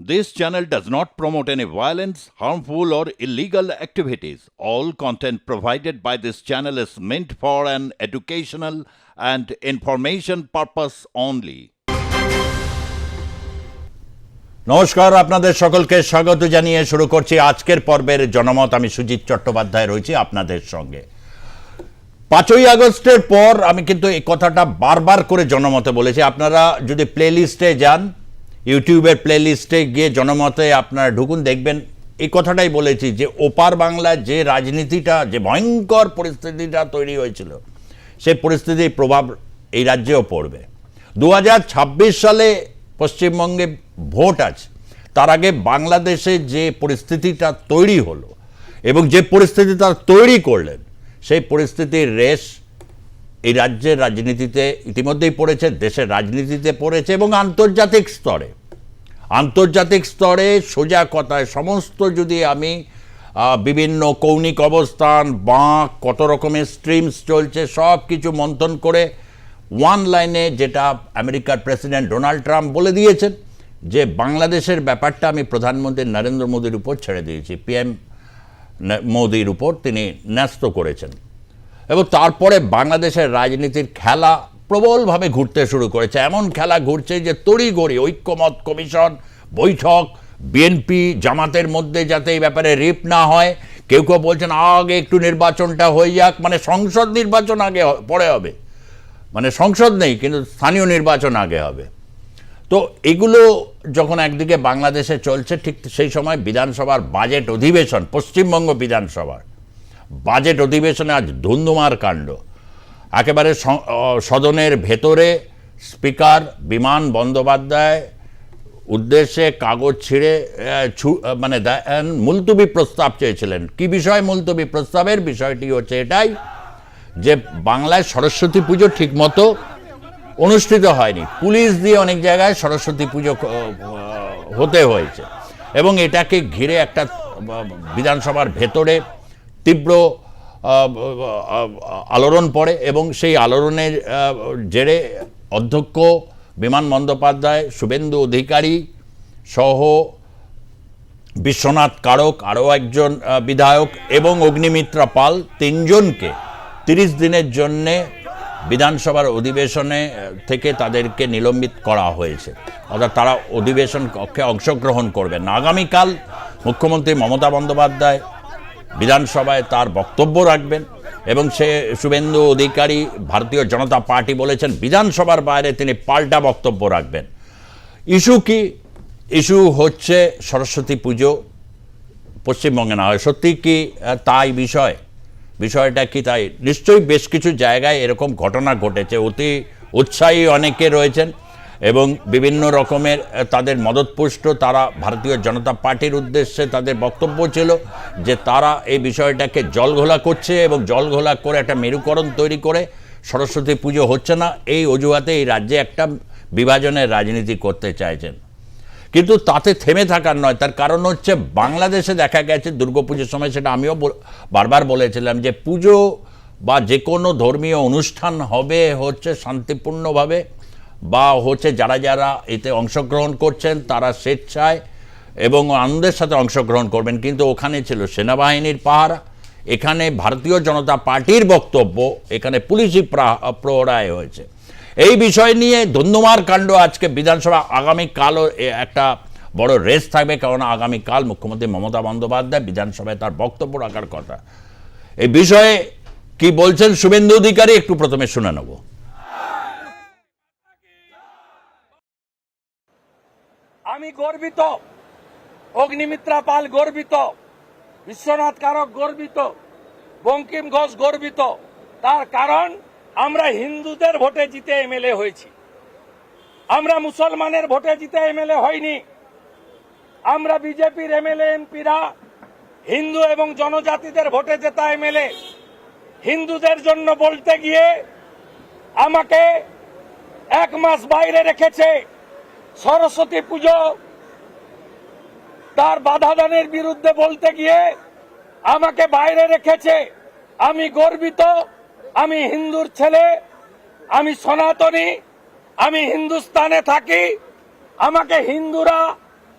This channel does not promote any violence, harmful, or illegal activities. All content provided by this channel is meant for an educational and information purpose only. নমস্কার, আপনাদের সকলকে স্বাগত জানিয়ে শুরু করছি আজকের পর্বের জনমত। আমি সুজিত চট্টোপাধ্যায় রয়েছি আপনাদের সঙ্গে। 5ই আগস্টের পর আমি কিন্তু এই কথাটা বারবার করে জনমতে বলেছি। আপনারা যদি প্লেলিস্টে যান, ইউটিউবের প্লেলিস্টে গিয়ে জনমতে আপনারা ঢুকুন, দেখবেন এই কথাটাই বলেছি যে ওপার বাংলায় যে রাজনীতিটা, যে ভয়ঙ্কর পরিস্থিতিটা তৈরি হয়েছিল, সেই পরিস্থিতির প্রভাব এই রাজ্যেও পড়বে। 2026 সালে পশ্চিমবঙ্গে ভোট আছে, তার আগে বাংলাদেশে যে পরিস্থিতিটা তৈরি হলো এবং যে পরিস্থিতি তারা তৈরি করলেন, সেই পরিস্থিতির রেশ এই রাজ্যের রাজনীতিতে ইতিমধ্যেই পড়েছে, দেশের রাজনীতিতে পড়েছে এবং আন্তর্জাতিক স্তরে সোজা কথায় সমস্ত যদি আমি বিভিন্ন কৌণিক অবস্থান, বাঁক, কত রকমের স্ট্রিমস চলছে, সব কিছু মন্থন করে ওয়ান লাইনে যেটা আমেরিকার প্রেসিডেন্ট ডোনাল্ড ট্রাম্প বলে দিয়েছেন যে বাংলাদেশের ব্যাপারটা আমি প্রধানমন্ত্রী নরেন্দ্র মোদীর উপর ছেড়ে দিয়েছি, পিএম মোদীর উপর তিনি ন্যস্ত করেছেন। এবং তারপরে বাংলাদেশের রাজনীতির খেলা প্রবলভাবে ঘুরতে শুরু করেছে। এমন খেলা ঘুরছে যে তড়িঘড়ি ঐক্যমত কমিশন বৈঠক, বিএনপি জামাতের মধ্যে যাতে এই ব্যাপারে রিপ না হয়। কেউ কেউ বলছেন আগে একটু নির্বাচনটা হয়ে যাক, মানে সংসদ নির্বাচন আগে পরে হবে, মানে সংসদ নেই কিন্তু স্থানীয় নির্বাচন আগে হবে। তো এগুলো যখন একদিকে বাংলাদেশে চলছে, ঠিক সেই সময় বিধানসভার বাজেট অধিবেশন, পশ্চিমবঙ্গ বিধানসভার বাজেট অধিবেশনে আজ ধুন্ধুমার কাণ্ড। একেবারে সদনের ভেতরে স্পিকার বিমান বন্দ্যোপাধ্যায় উদ্দেশ্যে কাগজ ছিঁড়ে মানে মুলতবি প্রস্তাব চেয়েছিলেন। কি বিষয় মুলতবি প্রস্তাবের? বিষয়টি হচ্ছে এটাই যে বাংলায় সরস্বতী পুজো ঠিকমতো অনুষ্ঠিত হয়নি, পুলিশ দিয়ে অনেক জায়গায় সরস্বতী পুজো হতে হয়েছে এবং এটাকে ঘিরে একটা বিধানসভার ভেতরে তীব্র আলোড়ন পড়ে এবং সেই আলোড়নের জেরে অধ্যক্ষ বিমান বন্দ্যোপাধ্যায়, শুভেন্দু অধিকারী সহ বিশ্বনাথ কারক, আরও একজন বিধায়ক এবং অগ্নিমিত্রা পাল, 3 জনকে 30 দিনের জন্যে বিধানসভার অধিবেশনে থেকে তাদেরকে নিলম্বিত করা হয়েছে, অর্থাৎ তারা অধিবেশন কক্ষে অংশগ্রহণ করবেন না। আগামীকাল মুখ্যমন্ত্রী মমতা বন্দ্যোপাধ্যায় বিধানসভায় তার বক্তব্য রাখবেন এবং সে শুভেন্দু অধিকারী ভারতীয় জনতা পার্টি বলেছেন বিধানসভার বাইরে তিনি পাল্টা বক্তব্য রাখবেন। ইস্যু কি? ইস্যু হচ্ছে সরস্বতী পুজো পশ্চিমবঙ্গে না হয়। সত্যি কি তাই বিষয়টা কি তাই? নিশ্চয়ই বেশ কিছু জায়গায় এরকম ঘটনা ঘটেছে। অতি উৎসাহী অনেকে রয়েছেন এবং বিভিন্ন রকমের তাদের মদতপুষ্ট, তারা ভারতীয় জনতা পার্টির উদ্দেশ্যে তাদের বক্তব্য ছিল যে তারা এই বিষয়টাকে জলঘোলা করছে এবং জলঘোলা করে একটা মেরুকরণ তৈরি করে সরস্বতী পুজো হচ্ছে না এই অজুহাতে এই রাজ্যে একটা বিভাজনের রাজনীতি করতে চাইছেন। কিন্তু তাতে থেমে থাকার নয়, তার কারণ হচ্ছে বাংলাদেশে দেখা গেছে দুর্গাপুজোর সময়, সেটা আমিও বারবার বলেছিলাম যে পুজো বা যে কোনো ধর্মীয় অনুষ্ঠান হবে হচ্ছে শান্তিপূর্ণভাবে, বা হচ্ছে যারা যারা এতে অংশগ্রহণ করছেন তারা স্বেচ্ছায় এবং আনন্দের সাথে অংশগ্রহণ করবেন। কিন্তু ওখানে ছিল সেনাবাহিনীর পাহারা, এখানে ভারতীয় জনতা পার্টির বক্তব্য, এখানে পুলিশি প্রহরায় হয়েছে। এই বিষয় নিয়ে ধুন্ধুমার কাণ্ড আজকে বিধানসভা। আগামীকালও একটা বড় রেস থাকবে, কারণ আগামীকাল মুখ্যমন্ত্রী মমতা বন্দ্যোপাধ্যায় বিধানসভায় তার বক্তব্য রাখার কথা। এই বিষয়ে কি বলছেন শুভেন্দু অধিকারী একটু প্রথমে শুনে নেব। আমি গর্বিত, অগ্নিমিত্রা পাল গর্বিত, বিশ্বনাথ কারক গর্বিত, বঙ্কিম ঘোষ গর্বিত। তার কারণ আমরা হিন্দুদের ভোটে জিতে এমএলএ হয়েছি, আমরা মুসলমানের ভোটে জিতে এমএলএ হয়নি। আমরা বিজেপির এমএলএ এমপিরা হিন্দু এবং জনজাতিদের ভোটে জেতা এমএলএ। হিন্দুদের জন্য বলতে গিয়ে আমাকে 1 মাস বাইরে রেখেছে। সরস্বতী পুজো তার বাধা দানের বিরুদ্ধে বলতে গিয়ে আমাকে বাইরে রেখেছে। আমি গর্বিত, আমি হিন্দুর ছেলে, আমি সনাতনী, আমি হিন্দুস্তানে থাকি। আমাকে হিন্দুরা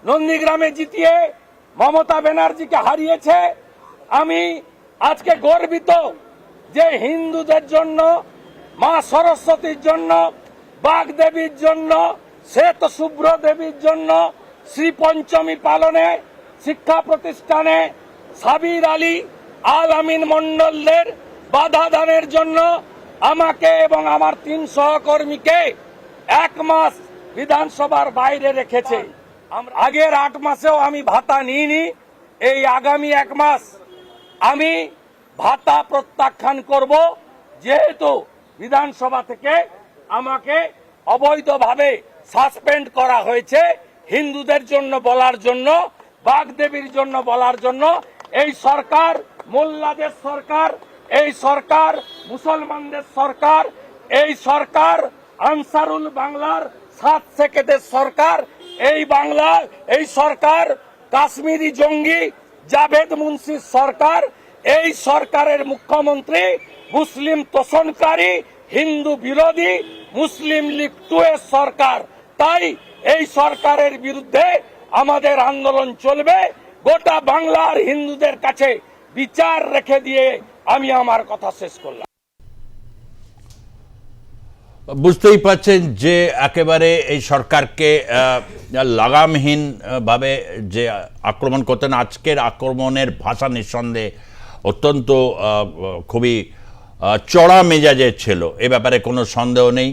নন্দীগ্রামে জিতিয়ে মমতা ব্যানার্জিকে হারিয়েছে। আমি আজকে গর্বিত যে হিন্দুদের জন্য, মা সরস্বতীর জন্য, বাগদেবীর জন্য, শ্বেত শুভ্র দেবীর জন্য শ্রী পঞ্চমী পালনে শিক্ষা প্রতিষ্ঠানে সাবির আলী আল আমিন মন্ডলদের বাধা দানের জন্য আমাকে এবং আমার 3 সহকর্মীকে 1 মাস বিধানসভার বাইরে রেখেছে। আগের 8 মাসেও আমি ভাতা নিইনি। এই আগামী 1 মাস আমি ভাতা প্রত্যাখ্যান করব, যেহেতু বিধানসভা থেকে আমাকে অবৈধভাবে সাসপেন্ড করা হয়েছে হিন্দুদের জন্য বলার জন্য, বাগদেবীর জন্য বলার জন্য। এই সরকার মোল্লাদের সরকার, এই সরকার মুসলমানদের সরকার, এই সরকার আনসারুল বাংলার 7 সেকেদের সরকার, এই সরকার কাশ্মীরি জঙ্গি জাভেদ মুন্সির সরকার। এই সরকারের মুখ্যমন্ত্রী মুসলিম তোষণকারী, হিন্দু বিরোধী মুসলিম লীগ 2 এর সরকার। তাই এই সরকারের বিরুদ্ধে আমাদের আন্দোলন চলবে। গোটা বাংলার হিন্দুদের কাছে বিচার রেখে দিয়ে আমি আমার কথা শেষ করলাম। বুঝতেই পারছেন যে একেবারে এই সরকারকে লাগামহীন ভাবে যে আক্রমণ করতেন, আজকের আক্রমণের ভাষা নিঃসন্দেহে অত্যন্ত খুবই চড়া মেজাজের ছিল, এ ব্যাপারে কোনো সন্দেহ নেই।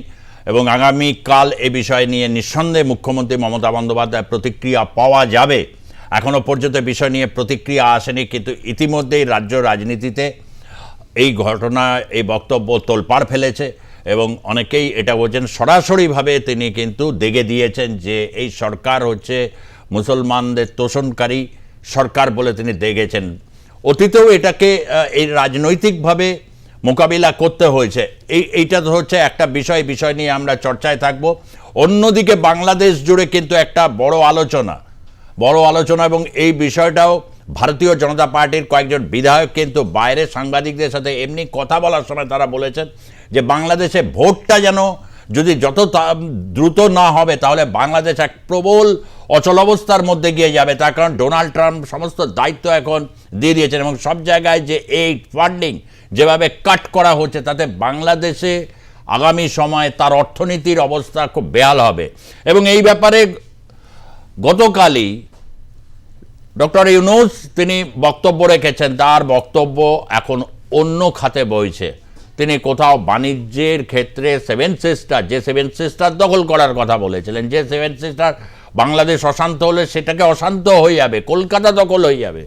এবং আগামীকাল এ বিষয় নিয়ে নিঃসন্দেহে মুখ্যমন্ত্রী মমতা বন্দ্যোপাধ্যায়ের প্রতিক্রিয়া পাওয়া যাবে। এখনও পর্যন্ত বিষয় নিয়ে প্রতিক্রিয়া আসেনি, কিন্তু ইতিমধ্যেই রাজ্য রাজনীতিতে এই ঘটনা, এই বক্তব্য তোলপাড় ফেলেছে এবং অনেকেই এটা বলছেন, সরাসরিভাবে তিনি কিন্তু দেগে দিয়েছেন যে এই সরকার হচ্ছে মুসলমানদের তোষণকারী সরকার বলে তিনি দেগেছেন। অতীতেও এটাকে এই রাজনৈতিকভাবে মোকাবিলা করতে হয়েছে। এইটা তো হচ্ছে একটা বিষয় নিয়ে আমরা চর্চায় থাকব। অন্যদিকে বাংলাদেশ জুড়ে কিন্তু একটা বড় আলোচনা এবং এই বিষয়টাও ভারতীয় জনতা পার্টির কয়েকজন বিধায়ক কিন্তু বাইরে সাংবাদিকদের সাথে এমনি কথা বলার সময় তারা বলেছেন যে বাংলাদেশে ভোটটা যেন যদি যত দ্রুত না হবে তাহলে বাংলাদেশ এক প্রবল অচলাবস্থার মধ্যে গিয়ে যাবে। তার কারণ ডোনাল্ড ট্রাম্প সমস্ত দায়িত্ব এখন দিয়ে দিয়েছেন এবং সব জায়গায় যে এই ফান্ডিং যেভাবে কাট করা হচ্ছে তাতে বাংলাদেশে আগামী সময়ে তার অর্থনীতির অবস্থা খুব বেহাল হবে। এবং এই ব্যাপারে গতকালই ডক্টর ইউনূস তিনি বক্তব্য রেখেছেন, তার বক্তব্য এখন অন্য খাতে বইছে। তিনি কোথাও বাণিজ্যের ক্ষেত্রে 7 সিস্টার দখল করার কথা বলেছিলেন, যে 7 সিস্টার বাংলাদেশ অশান্ত হলে সেটাকে অশান্ত হয়ে যাবে, কলকাতা দখল হয়ে যাবে।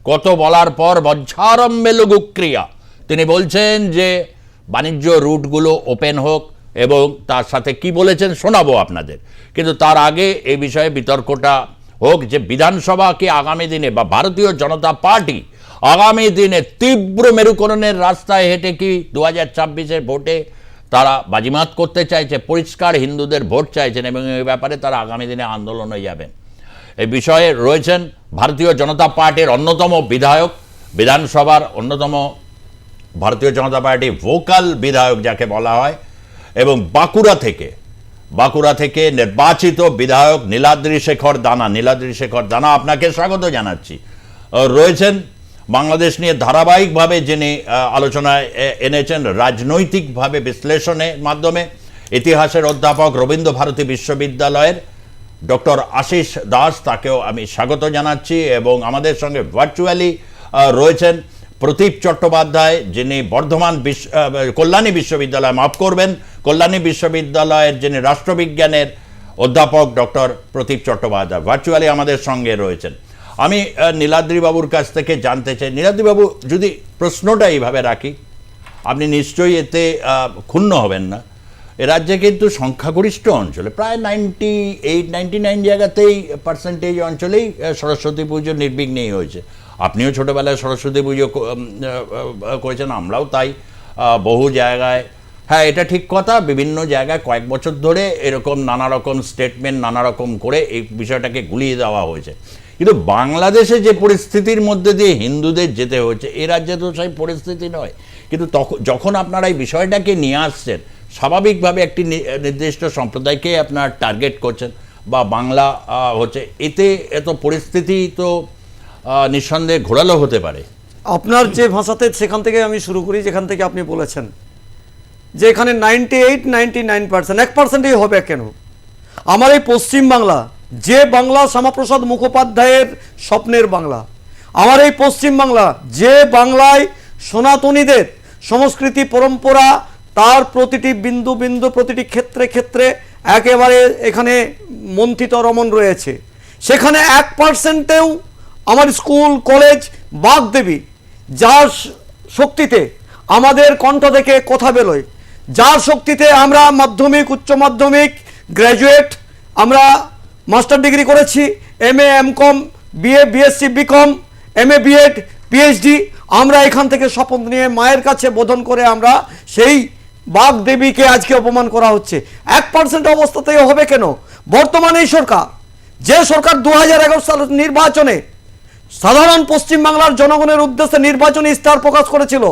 কত বলার পর বজ্ঝারম্ভে লঘুক্রিয়া তিনি বলছেন যে বাণিজ্য রুটগুলো ওপেন হোক এবং তার সাথে কি বলেছেন শোনাবো আপনাদের। কিন্তু তার আগে এই বিষয়ে বিতর্কটা হোক যে বিধানসভাকে আগামী দিনে বা ভারতীয় জনতা পার্টি আগামী দিনে তীব্র মেরুকরণের রাস্তায় হেঁটে কি 2024-এর ভোটে তারা বাজিমাত করতে চাইছে, পরিষ্কার হিন্দুদের ভোট চাইছেন এবং এই ব্যাপারে তারা আগামী দিনে আন্দোলনে যাবেন। এই বিষয়ে রয়েছেন ভারতীয় জনতা পার্টির অন্যতম বিধায়ক, বিধানসভার অন্যতম ভারতীয় জনতা পার্টি ভোকাল বিধায়ক যাকে বলা হয়, এবং বাঁকুড়া থেকে নির্বাচিত বিধায়ক নীলাদ্রি শেখর দানা। আপনাকে স্বাগত জানাচ্ছি। রয়েছেন বাংলাদেশ নিয়ে ধারাবাহিকভাবে যিনি আলোচনায় এনেছেন রাজনৈতিকভাবে বিশ্লেষণের মাধ্যমে, ইতিহাসের অধ্যাপক রবীন্দ্র ভারতী বিশ্ববিদ্যালয়ের ডক্টর আশিস দাস, তাকেও আমি স্বাগত জানাচ্ছি। এবং আমাদের সঙ্গে ভার্চুয়ালি রয়েছেন প্রদীপ চট্টোপাধ্যায়, যিনি কল্যাণী বিশ্ববিদ্যালয়ের যিনি রাষ্ট্রবিজ্ঞানের অধ্যাপক ডক্টর প্রদীপ চট্টোপাধ্যায় ভার্চুয়ালি আমাদের সঙ্গে রয়েছেন। আমি নীলাদ্রিবাবুর কাছ থেকে জানতে চাই, নীলাদ্রিবাবু যদি প্রশ্নটা এইভাবে রাখি, আপনি নিশ্চয়ই এতে ক্ষুণ্ণ হবেন না। এ রাজ্যে কিন্তু সংখ্যাগরিষ্ঠ অঞ্চলে প্রায় 99 জায়গাতেই পার্সেন্টেজ অঞ্চলেই সরস্বতী পুজো নির্বিঘ্নেই হয়েছে। আপনিও ছোটোবেলায় সরস্বতী পুজো করেছেন, আমরাও তাই বহু জায়গায়। হ্যাঁ, এটা ঠিক কথা, বিভিন্ন জায়গায় কয়েক বছর ধরে এরকম নানা রকম স্টেটমেন্ট নানা রকম করে এই বিষয়টাকে গুলিয়ে দেওয়া হয়েছে। কিন্তু বাংলাদেশে যে পরিস্থিতির মধ্যে দিয়ে হিন্দুদের যেতে হচ্ছে, এ রাজ্যে তো সেই পরিস্থিতি নয়। কিন্তু যখন আপনারা এই বিষয়টাকে নিয়ে আসছেন, স্বাভাবিকভাবে একটি নির্দিষ্ট সম্প্রদায়কে আপনার টার্গেট করছেন। বা বাংলা হচ্ছে, এতে এত পরিস্থিতি তো নিঃসন্দেহে ঘোরালো হতে পারে। আপনার যে ভাষাতে সেখান থেকে আমি শুরু করি, যেখান থেকে আপনি বলেছেন যে এখানে 98-99% 1%ই হবে কেন? আমার এই পশ্চিম বাংলা, যে বাংলা শ্যামাপ্রসাদ মুখোপাধ্যায়ের স্বপ্নের বাংলা, আমার এই পশ্চিম বাংলা, যে বাংলায় সনাতনীদের সংস্কৃতি পরম্পরা তার প্রতিটি বিন্দু বিন্দু প্রতিটি ক্ষেত্রে ক্ষেত্রে একেবারে এখানে মন্থিত রমণ রয়েছে, সেখানে 1%ও আমার স্কুল কলেজ বাগদেবী, যার শক্তিতে আমাদের কণ্ঠ থেকে কথা বেরোয়, যার শক্তিতে আমরা মাধ্যমিক, উচ্চ মাধ্যমিক, গ্র্যাজুয়েট, আমরা মাস্টার ডিগ্রি করেছি, MA MCom BA BSc BCom MA BEd PhD, আমরা এখান থেকে শপথ নিয়ে মায়ের কাছে বোধন করে আমরা সেই বাগদেবীকে আজকে অপমান করা হচ্ছে। 1% অবস্থাতেই হবে কেন? বর্তমানে এই সরকার, যে সরকার 2011 সালের নির্বাচনে সাধারণ পশ্চিমবাংলার জনগণের উদ্দেশ্যে নির্বাচনী ইস্তাহার প্রকাশ করেছিল,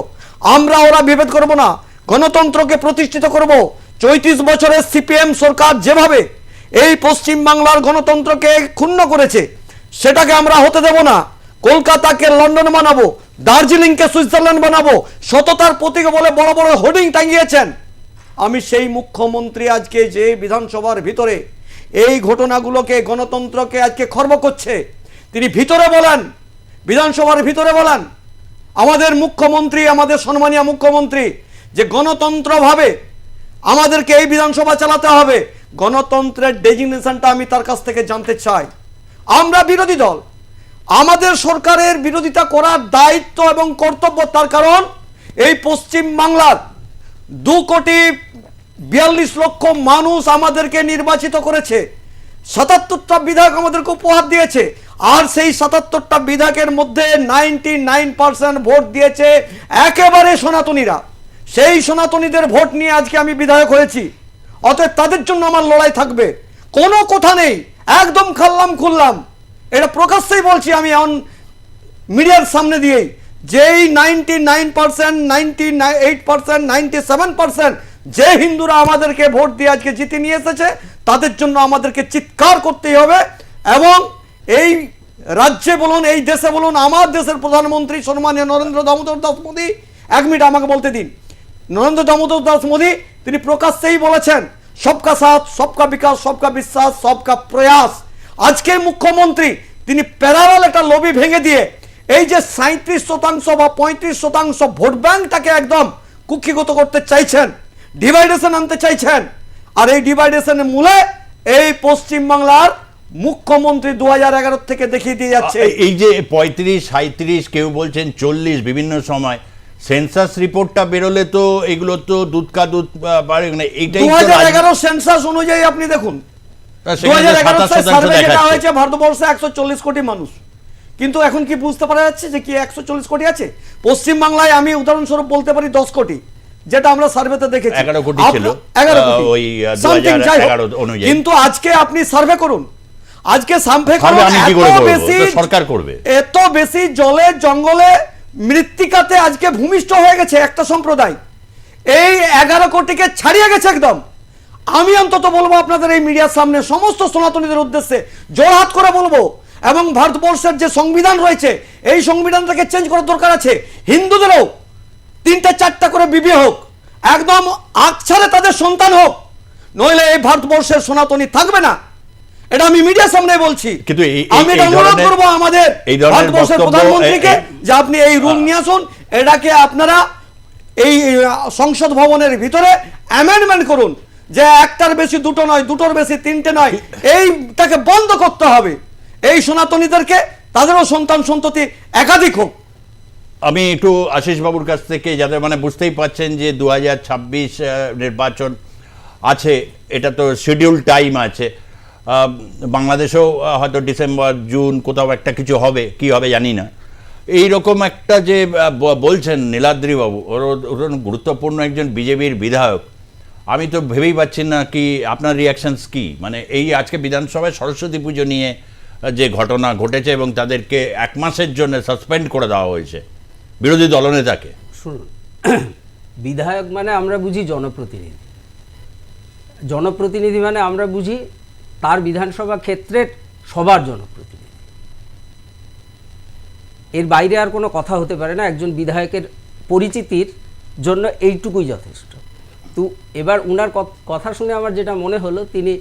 আমরা ওরা বিভেদ করব না, গণতন্ত্রকে প্রতিষ্ঠিত করব। 34 বছরের CPM সরকার যেভাবে এই পশ্চিমবাংলার গণতন্ত্রকে ক্ষুণ্ণ করেছে, সেটাকে আমরা হতে দেব না। কলকাতাকে লন্ডন বানাবো, দার্জিলিংকে সুইজারল্যান্ড বানাবো, সততার প্রতীক বলে বড় বড় হোর্ডিং টাঙিয়েছেন। আমি সেই মুখ্যমন্ত্রী আজকে যে বিধানসভার ভিতরে এই ঘটনাগুলোকে, গণতন্ত্রকে আজকে খর্ব করছে, তিনি ভিতরে বলেন, বিধানসভার ভিতরে বলেন, আমাদের মুখ্যমন্ত্রী, আমাদের সম্মানীয় মুখ্যমন্ত্রী, যে গণতন্ত্রভাবে আমাদেরকে এই বিধানসভা চালাতে হবে। গণতন্ত্রের ডেজিগনেশনটা আমি তার কাছ থেকে জানতে চাই। আমরা বিরোধী দল, আমাদের সরকারের বিরোধিতা করার দায়িত্ব এবং কর্তব্য, তার কারণ এই পশ্চিম বাংলার 2,42,00,000 মানুষ আমাদেরকে নির্বাচিত করেছে, 77টা বিধায়ক আমাদেরকে উপহার দিয়েছে, আর সেই 77টা বিধায়কের মধ্যে 99% ভোট দিয়েছে একেবারে সনাতনীরা। সেই সনাতনীদের ভোট নিয়ে আজকে আমি বিধায়ক হয়েছি, অতএব তাদের জন্য আমার লড়াই থাকবে। কোনো কথা নেই, একদম খাল্লাম খুললাম, এটা প্রকাশ্যেই বলছি আমি অন মিডিয়ার সামনে দিয়েই, যেই 99%, 98%, 97% যে হিন্দুরা আমাদেরকে ভোট দিয়ে আজকে জিতে নিয়ে এসেছে, তাদের জন্য আমাদেরকে চিৎকার করতেই হবে। এবং এই রাজ্যে বলুন, এই দেশে বলুন, আমার দেশের প্রধানমন্ত্রী সম্মানীয় নরেন্দ্র দামোদর দাস মোদী, 1 মিনিট আমাকে বলতে দিন, নরেন্দ্র দামোদর দাস মোদী তিনি প্রকাশ্যেই বলেছেন, সবকা সাথ, সবকা বিকাশ, সবকা বিশ্বাস, সবকা প্রয়াস। আজকে মুখ্যমন্ত্রী তিনি প্যারালাল একটা লবি ভেঙে দিয়ে এই যে 37% বা 35% ভোট ব্যাংকটাকে একদম কুক্ষিগত করতে চাইছেন, ডিভাইডেশন আনতে চাইছেন। আর এই ডিভাইডেশনের মূলে এই পশ্চিমবাংলার মুখ্যমন্ত্রী 2011 থেকে দেখিয়ে দিয়ে যাচ্ছে। এই যে 35, 37, কেউ বলছেন 40, বিভিন্ন সময় সেন্সাস রিপোর্টটা বেরোলে তো এগুলো তো দুধ কা দুধ পারে না। এইটাই 2011 সেন্সাস অনুযায়ী আপনি দেখুন, 2011 সার্ভে যেটা হয়েছে, ভারতবর্ষে 140 কোটি মানুষ, কিন্তু এখন কি বুঝতে পারা যাচ্ছে যে কি 140 কোটি আছে? পশ্চিম বাংলায় আমি উদাহরণস্বরূপ বলতে পারি 10 কোটি, যেটা আমরা সার্ভেতে দেখেছি। 11 কোটি ছিল 11 কোটি ওই 2011 অনুযায়ী। কিন্তু আজকে আপনি সার্ভে করুন, আজকে সার্ভে করুন, সরকার করবে, এত বেশি জলে জঙ্গলে মৃত্তিকাতে আজকে ভূমিষ্ঠ হয়ে গেছে একটা সম্প্রদায়, এই 11 কোটিকে ছাড়িয়ে গেছে একদম। আমি অন্তত বলবো আপনাদের এই মিডিয়ার সামনে সমস্ত সনাতনীদের উদ্দেশ্যে জোরহাত করে বলবো, এবং ভারতবর্ষের যে সংবিধান রয়েছে এই সংবিধানটাকে চেঞ্জ করার দরকার আছে। হিন্দুদেরও 3-4টা করে বিবি হোক, একদম আকছারে তাদের সন্তান হোক, নইলে এই ভারতবর্ষের সনাতনী থাকবে না। এটা আমি মিডিয়ার সামনে বলছি। কিন্তু আমি অনুরোধ করবো আমাদের ভারতবর্ষের প্রধানমন্ত্রীকে যে আপনি এই রুল নিয়ে আসুন, এটাকে আপনারা এই সংসদ ভবনের ভিতরে অ্যামেন্ডমেন্ট করুন, যে একটার বেশি দুটো নয়, দুটোর বেশি তিনটে নয়, এইটাকে বন্ধ করতে হবে। এই সনাতনীদেরকে তাদেরও সন্তান সন্ততি একাধিক হোক। আমি একটু আশিস বাবুর কাছ থেকে, যাদের মানে বুঝতেই পাচ্ছেন যে 2026 নির্বাচন আছে, এটা তো শিডিউল টাইম আছে, বাংলাদেশেও হয়তো ডিসেম্বর জুন কোথাও একটা কিছু হবে, কি হবে জানি না। এইরকম একটা যে বলছেন নীলাদ্রি বাবু, ওর গুরুত্বপূর্ণ একজন বিজেপির বিধায়ক, আমি তো ভেবেই পাচ্ছি না কি আপনার রিয়াকশনস কি, মানে এই আজকে বিধানসভায় সরস্বতী পুজো নিয়ে যে ঘটনা ঘটেছে এবং তাদেরকে 1 মাসের জন্য সাসপেন্ড করে দেওয়া হয়েছে বিরোধী দলনেতাকে। শুনুন, বিধায়ক মানে আমরা বুঝি জনপ্রতিনিধি, জনপ্রতিনিধি মানে আমরা বুঝি তার বিধানসভা ক্ষেত্রের সবার জনপ্রতিনিধি। এর বাইরে আর কোনো কথা হতে পারে না। একজন বিধায়কের পরিচিতির জন্য এইটুকুই যথেষ্ট। তো এবার উনার কথা শুনে আমার যেটা মনে হলো, তিনি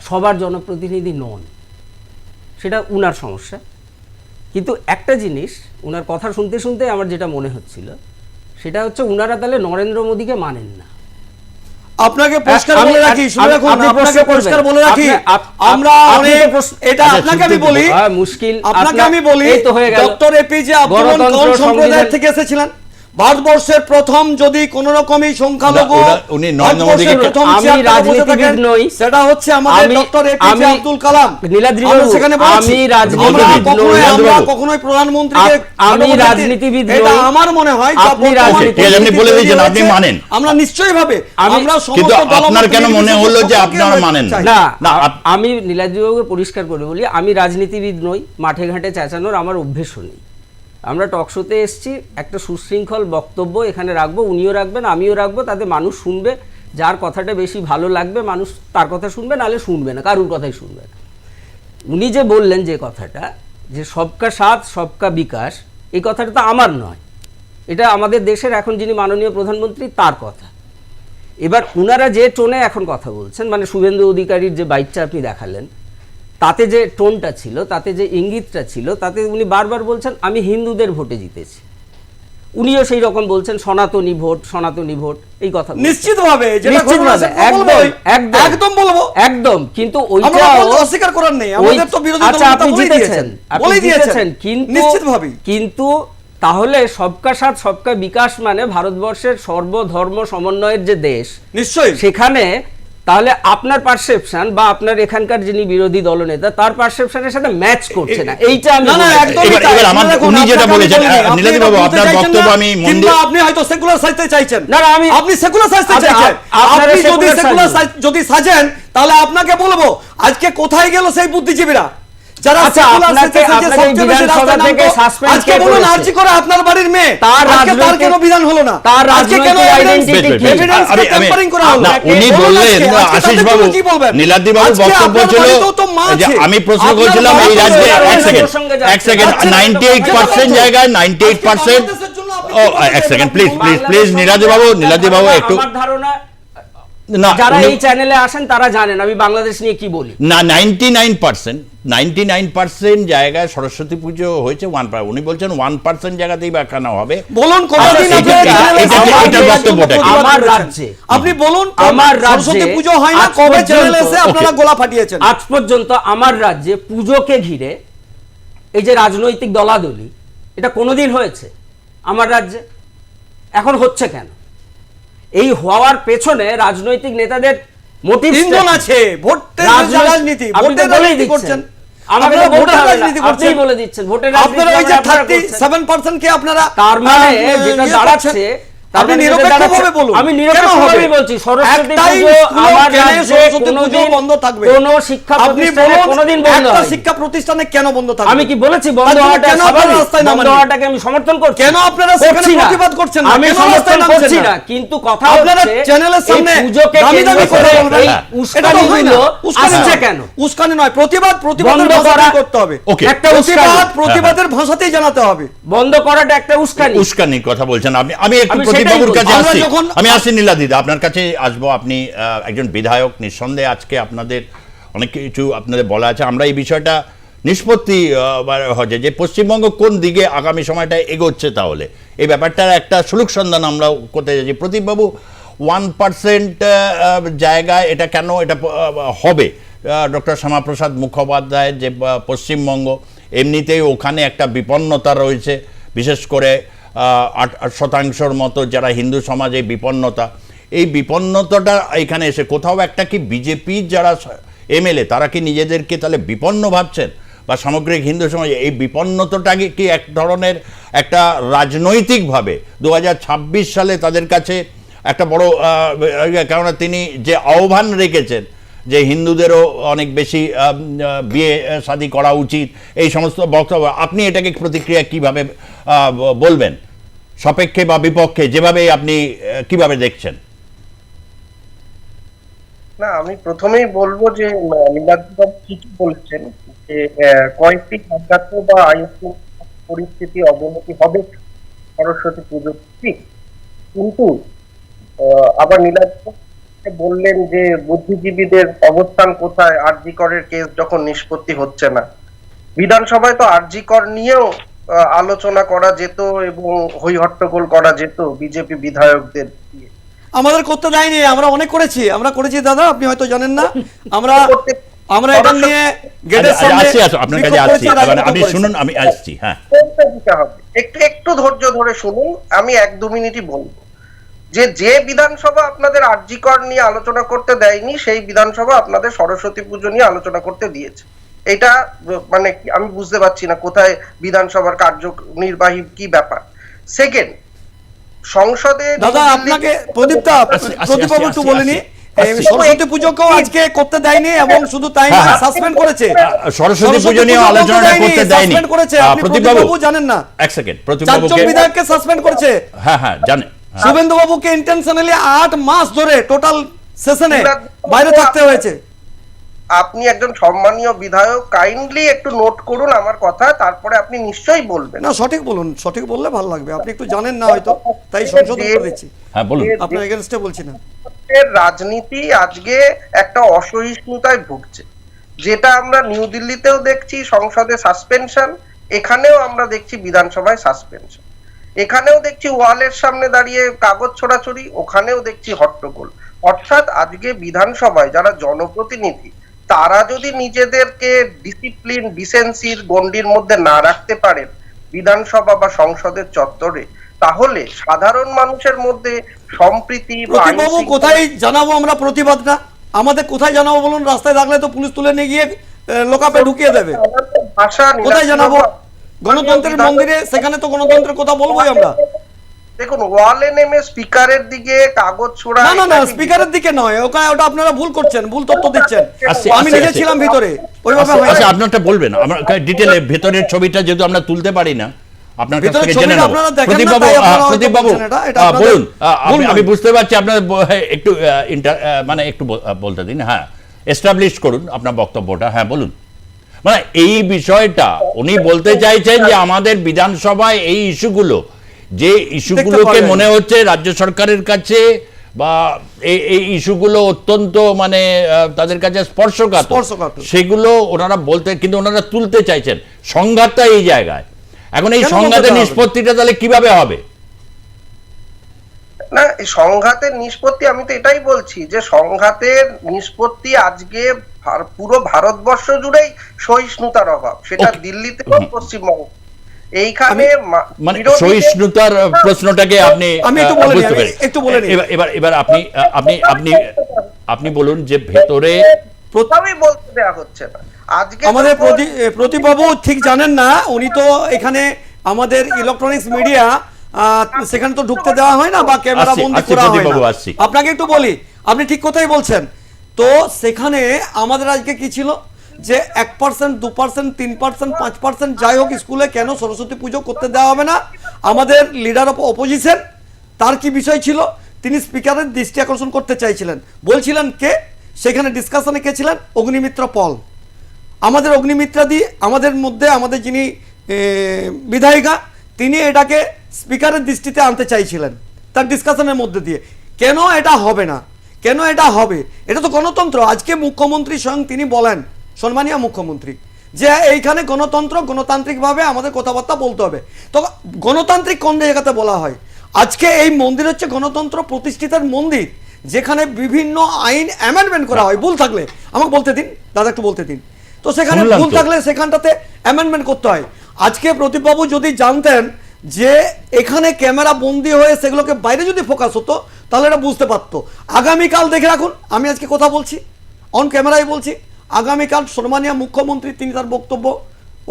সবার জনপ্রতিনিধি নন, সেটা উনার সমস্যা। কিন্তু একটা জিনিস উনার কথা শুনতে শুনতে আমার যেটা মনে হচ্ছিল, সেটা হচ্ছে উনারা তাহলে নরেন্দ্র মোদীকে মানেন না। আপনাকে পরিষ্কার বলে রাখি, শুনে রাখুন, আপনাকে পরিষ্কার বলে রাখি, আমরা এটা আপনাকে আমি বলি, মুশকিল আপনাকে আমি বলি, এই তো হয়ে গেল। ডক্টর এপিজে আব্দুল কালাম কোন সম্প্রদায় থেকে এসেছিলেন? ভারতবর্ষের প্রথম যদি কোন রকমই সংখ্যালঘু, উনি নরেন্দ্র মোদীকে, আমি রাজনীতিবিদ নই, সেটা হচ্ছে আমাদের ডক্টর এপিজে আব্দুল কালাম। নীলাদ্রি বাবু, সেখানে বলছি, আমি রাজনীতিবিদ নই, আমরা কখনোই প্রধানমন্ত্রীকে, আমি রাজনীতিবিদ নই, এটা আমার মনে হয় আপনি রাজনীতিবিদ, আপনি বলে দিয়েছেন আপনি মানেন। আমরা নিশ্চয়ই ভাবে আমরা কিন্তু সমস্ত আপনার কেন মনে হলো যে আপনারা মানেন না? না, আমি নীলাদ্রি বাবুকে পরিষ্কার করে বলি, আমি রাজনীতিবিদ নই, মাঠে ঘাটে চেঁচানোর আমার অভ্যেসও নেই। আমরা টকশোতে এসেছি, একটা সুশৃঙ্খল বক্তব্য এখানে রাখবো, উনিও রাখবেন, আমিও রাখবো, তাতে মানুষ শুনবে, যার কথাটা বেশি ভালো লাগবে মানুষ তার কথা শুনবে, নাহলে শুনবে না, কারুর কথাই শুনবে না। উনি যে বললেন যে কথাটা, যে সবকা সাথ সবকা বিকাশ, এই কথাটা তো আমার নয়, এটা আমাদের দেশের এখন যিনি মাননীয় প্রধানমন্ত্রী তার কথা। এবার উনারা যে টোনে এখন কথা বলছেন, মানে শুভেন্দু অধিকারীর যে বাইকটা আপনি দেখালেন, তাতে যে টোনটা ছিল, তাতে যে ইঙ্গিতটা ছিল, তাতে উনি বারবার বলছেন আমি হিন্দুদের ভোটে জিতেছি। উনিও সেই রকম বলছেন সনাতনী ভোট, সনাতনী ভোট, এই কথা নিশ্চিতভাবে একদম বলবো, একদম। কিন্তু ওইটাও অস্বীকার করার নেই, আমাদের তো বিরোধী দল আপনি জিতেছেন, বলেই দিয়েছেন, কিন্তু নিশ্চিতভাবে। কিন্তু তাহলে সবকা সাথ সবকা বিকাশ মানে ভারতবর্ষের সর্বধর্ম সমন্বয়ের যে দেশ, নিশ্চয়ই সেখানে তাহলে আপনার পারসেপশন বা আপনার এখানকার যিনি বিরোধী দলনেতা তার পারসেপশনের সাথে ম্যাচ করছে না, এইটা আমি না একদম। এবার আমার উনি যেটা বলেছেন, নীলাদ্রি বাবু আপনার বক্তব্য আমি মন দিয়ে, আপনি হয়তো সেকুলার সাজতে চাইছেন, না আমি, আপনি সেকুলার সাজতে চাইছেন, আপনি যদি সেকুলার যদি সাজেন, তাহলে আপনাকে বলবো আজকে কোথায় গেল সেই বুদ্ধিজীবীরা যারা সেকুলার সাজতে সবচেয়ে বেশি রাস্তা থেকে সাসপেন্ড আজকে বলুন আরজি করে আপনার বাড়ির মেয়ে, আজকে তার কেন বিধান হলো না? তার আজকে কেন এভিডেন্স টেম্পারিং করা হলো? উনি বললেন, আশিস বাবু, নীলাদ্রি বাবু বক্তব্য ছিল যে আমি প্রশ্ন করেছিলাম এই রাজ্যে, এক সেকেন্ড 98% জায়গায় 98%, ও এক সেকেন্ড প্লিজ নীলাদ্রি বাবু একটু, আমার ধারণা যারা এই চ্যানেলে আসেন তারা জানেন আমি বাংলাদেশ নিয়ে কি বলি। না 99% জায়গায় সরস্বতী পুজো হয়েছে, উনি বলছেন 1% জায়গাতেই বা কেন হবে বলুন। আমার রাজ্যে আপনি বলুন, আমার সরস্বতী পুজো হয় না, কবে চ্যানেলে এসে আপনারা গোলা ফাটিয়েছেন? আজ পর্যন্ত আমার রাজ্যে পুজোকে ঘিরে এই যে রাজনৈতিক দলাদলি, এটা কোনোদিন হয়েছে আমার রাজ্যে? এখন হচ্ছে কেন? এই হওয়ার পেছনে রাজনৈতিক নেতাদের মোটিভ আছে, ভোটের রাজনীতি, ভোটের রাজনীতি করছেন, আমাকে ভোটের রাজনীতি করছেন, আপনি বলে দিচ্ছেন ভোটের রাজনীতি, আপনারা ওই যে 37% কে আপনারা, তার মানে যেটা দাঁড়াচ্ছে, আপনি নিরপেক্ষভাবে বলুন। আমি নিরপেক্ষভাবেই বলছি, সরস্বতী পুজো আমার রাজ্যে কোনোদিন বন্ধ থাকবে, কোন শিক্ষা প্রতিষ্ঠানে কোনোদিন বন্ধ হয় না। শিক্ষা প্রতিষ্ঠানে কেন বন্ধ থাকবে? আমি কি বলেছি বন্ধ হওয়াটাকে আমি সমর্থন করছি? কেন আপনারা সেখানে প্রতিবাদ করছেন না? আমি সমর্থন করছি না, কিন্তু কথা হচ্ছে চ্যানেলের সামনে পুজোকে কেন্দ্র করে এই উস্কানিগুলো আসছে কেন? উস্কানি নয়, প্রতিবাদের ভাষাতেই করতে হবে। একটা প্রতিবাদের ভাষাতেই জানাতে হবে। বন্ধ করাটা একটা উস্কানির কথা বলছেন আপনি। আমি একটু প্রতিবাবুর কাছে আসছি, আমি আসছি নীলাদ্রি, আপনার কাছে আসবো। আপনি একজন বিধায়ক, নিঃসন্দেহে আজকে আপনাদের অনেক কিছু আপনাদের বলা আছে। আমরা এই বিষয়টা নিষ্পত্তি হচ্ছে যে পশ্চিমবঙ্গ কোন দিকে আগামী সময়টা এগোচ্ছে, তাহলে এই ব্যাপারটার একটা সুলুক সন্ধান আমরা করতে যাচ্ছি। প্রদীপবাবু, 1% জায়গায় এটা কেন এটা হবে? ডক্টর শ্যামাপ্রসাদ মুখোপাধ্যায়ের যে পশ্চিমবঙ্গ, এমনিতেই ওখানে একটা বিপন্নতা রয়েছে, বিশেষ করে 8% মতো যারা হিন্দু সমাজে বিপন্নতা, এই বিপন্নতাটা এখানে এসে কোথাও একটা কি বিজেপির যারা এমএলএ তারা কি নিজেদেরকে তাহলে বিপন্ন ভাবছেন, বা সামগ্রিক হিন্দু সমাজে এই বিপন্নতাটাকে কি এক ধরনের একটা রাজনৈতিকভাবে 2026 সালে তাদের কাছে একটা বড়, কেননা তিনি যে আহ্বান রেখেছেন যে হিন্দুদেরও অনেক বেশি বিয়ে শাদী করা উচিত, এই সমস্ত বক্তব্য, আপনি এটাকে প্রতিক্রিয়া কিভাবে বলবেন, সপেক্ষে বা বিপক্ষে, যেভাবে আপনি কিভাবে দেখছেন? না, আমি প্রথমেই বলবো যে নীলাদ্রিবাবু ঠিকই বলেছেন যে কয়েকটি আঘাত বা আইন পরিস্থিতি অবনতি হবে সরস্বতী পুজো, ঠিক। কিন্তু আবার নীলাদ্রিবাবু বললেন যে বুদ্ধিজীবীদের অবস্থান কোথায়, আরজি করের কেস যখন নিষ্পত্তি হচ্ছে না। বিধানসভায় তো আরজি কর নিয়েও আলোচনা করা যেত এবং হই হট্টগোল করা যেত বিজেপি বিধায়কদের দিয়ে। আমাদের করতে দেয়নি, আমরা অনেক করেছি, আমরা করেছি দাদা, আপনি হয়তো জানেন না। আমরা এটা নিয়ে গেটের সামনে আপনার কাছে আসছি, আপনি শুনুন, আমি আসছি। হ্যাঁ, একটু ধৈর্য ধরে শুনুন, আমি 1-2 মিনিটই বলবো। যে বিধানসভা আপনাদের আরজি কর নিয়ে আলোচনা করতে দেয়নি, সেই বিধানসভা আপনাদের সরস্বতী পুজো নিয়ে আলোচনা করতে দিয়েছে। এটা মানে আমি বুঝতে পারছি না কোথায় বিধানসভার কার্যনির্বাহী কি ব্যাপার। সেকেন্ড, সংসদে দাদা আপনাকে প্রদীপদা, প্রদীপবাবু একটু বলেনি সরস্বতী পুজোকেও আজকে করতে দেয়নি এবং শুধু তাই না, সাসপেন্ড করেছে। সরস্বতী পুজো নিয়ে আলোচনা করতে দেয়নি, সাসপেন্ড করেছে। আপনি প্রদীপবাবু জানেন না? এক সেকেন্ড, প্রদীপবাবুকে 4 জন বিধায়ককে সাসপেন্ড করেছে। হ্যাঁ জানেন। শুভেন্দু বাবুকে ইন্টেনশনালি 8 মাস ধরে টোটাল সেশনে বাইরে থাকতে হয়েছে। আপনি একজন সম্মানীয় বিধায়ক, কাইন্ডলি একটু নোট করুন আমার কথা, তারপরে আপনি নিশ্চয়ই বলবেন। না, সঠিক বলুন, সঠিক বললে ভালো লাগবে। আপনি একটু জানেন না হয়তো, তাই সংশোধন করে দিচ্ছি। হ্যাঁ বলুন। আপনার এগেইনস্টে বলছি না। রাজনীতি আজকে একটা অসহিষ্ণুতায় ভুগছে, যেটা আমরা নিউ দিল্লিতেও দেখছি, সংসদে সাসপেনশন, এখানেও আমরা দেখছি বিধানসভায় সাসপেনশন, এখানেও দেখছি ওয়ালের সামনে দাঁড়িয়ে কাগজ ছোড়াছড়ি, ওখানেও দেখছি হট্টগোল। অর্থাৎ আজকে বিধানসভায় যারা জনপ্রতিনিধি, তারা যদি নিজেদেরকে ডিসিপ্লিন ডিসেন্সির গণ্ডির মধ্যে না রাখতে পারেন বিধানসভা বা সংসদের চত্বরে, তাহলে সাধারণ মানুষের মধ্যে সম্প্রীতি বা প্রতিবাবু কোথায় জানাবো আমরা প্রতিবাদটা? আমাদের কোথায় জানাবো বলুন? রাস্তায় থাকলে তো পুলিশ তুলে নিয়ে গিয়ে লোকাপে ঢুকিয়ে দেবে। ভাষা কোথায় জানাবো? গণতন্ত্রের মন্দিরে, সেখানে তো গণতন্ত্রের কথা বলবোই আমরা। দেখুন, ওয়ালে নেমে স্পিকারের দিকে কাগজ ছোড়া, না, স্পিকারের দিকে নয়, ওটা আপনারা ভুল করছেন, ভুল তথ্য দিচ্ছেন। আমি নিজে ছিলাম ভিতরে, ওইভাবে হয়। আচ্ছা, আপনারটা বলবেন, আমরা ডিটেইলে ভেতরের ছবিটা যেহেতু আমরা তুলতে পারি না, আপনার কাছ থেকে জেনে নেব। প্রদীপবাবু বলুন, আমি বুঝতে পারছি আপনার একটু মানে একটু বলতে দিন। হ্যাঁ, এস্টাবলিশ করুন আপনার বক্তব্যটা। হ্যাঁ বলুন। মানে এই বিষয়টা উনি বলতে চাইছেন যে আমাদের বিধানসভায় এই ইস্যুগুলো, যে ইস্যুগুলোকে মনে হচ্ছে রাজ্য সরকারের কাছে বা এই ইস্যুগুলো অত্যন্ত মানে তাদের কাছে স্পর্শকাতর, সেগুলো ওনারা বলতে, কিন্তু ওনারা তুলতে চাইছেন। সংঘাতটা এই জায়গায়। এখন এই সংঘাতের নিষ্পত্তিটা তাহলে কিভাবে হবে? না, সংঘাতের নিষ্পত্তি, আমি তো এটাই বলছি যে সংঘাতের নিষ্পত্তি আজকে পুরো ভারতবর্ষ জুড়েই সহিষ্ণুতার অভাব, সেটা দিল্লিতে হোক পশ্চিমবঙ্গ। এইখানে মানে সহিষ্ণুতার প্রশ্নটাকে আপনি একটু বলে এবার আপনি বলুন যে ভেতরে প্রথমেই বলতে দেওয়া হচ্ছে না। আজকে আমাদের প্রদীপবাবু ঠিক জানেন না, উনি তো এখানে আমাদের ইলেকট্রনিক্স মিডিয়া, সেখানে তো ঢুকতে দেওয়া হয় না বা ক্যামেরা বন্দি করা হয় না। আপনাকে একটু বলি, আপনি ঠিক কথাই বলছেন। তো সেখানে আমাদের আজকে কি ছিল যে 1%, 2%, 3%, 5% যাই হোক, স্কুলে কেন সরস্বতী পুজো করতে দেওয়া হবে না? আমাদের লিডার অফ অপোজিশন, তার কি বিষয় ছিল? তিনি স্পিকারের দৃষ্টি আকর্ষণ করতে চাইছিলেন। বলছিলেন কে সেখানে ডিসকাশনে কে ছিলেন? অগ্নিমিত্রা পল। আমাদের অগ্নিমিত্রা দি, আমাদের মধ্যে আমাদের যিনি বিধায়িকা, তিনি এটাকে স্পিকারের দৃষ্টিতে আনতে চাইছিলেন তার ডিসকাশনের মধ্যে দিয়ে। কেন এটা হবে না? কেন এটা হবে? এটা তো গণতন্ত্র। আজকে মুখ্যমন্ত্রী স্বয়ং তিনি বলেন, সম্মানীয় মুখ্যমন্ত্রী, যে এইখানে গণতন্ত্র, গণতান্ত্রিকভাবে আমাদের কথাবার্তা বলতে হবে। তো গণতান্ত্রিক কোন জায়গাতে বলা হয়? আজকে এই মন্দির হচ্ছে গণতন্ত্র প্রতিষ্ঠিতের মন্দির, যেখানে বিভিন্ন আইন অ্যামেন্ডমেন্ট করা হয়। ভুল থাকলে আমাকে বলতে দিন, দাদা একটু বলতে দিন। তো সেখানে ভুল থাকলে সেখানটাতে অ্যামেন্ডমেন্ট করতে হয়। আজকে প্রদীপবাবু যদি জানতেন যে এখানে ক্যামেরা বন্দি হয়ে সেগুলোকে বাইরে যদি ফোকাস হতো, তাহলে এটা বুঝতে পারতো। আগামীকাল দেখে রাখুন, আমি আজকে কথা বলছি, অন ক্যামেরায় বলছি, আগামীকাল সম্মানীয় মুখ্যমন্ত্রী তিনি তার বক্তব্য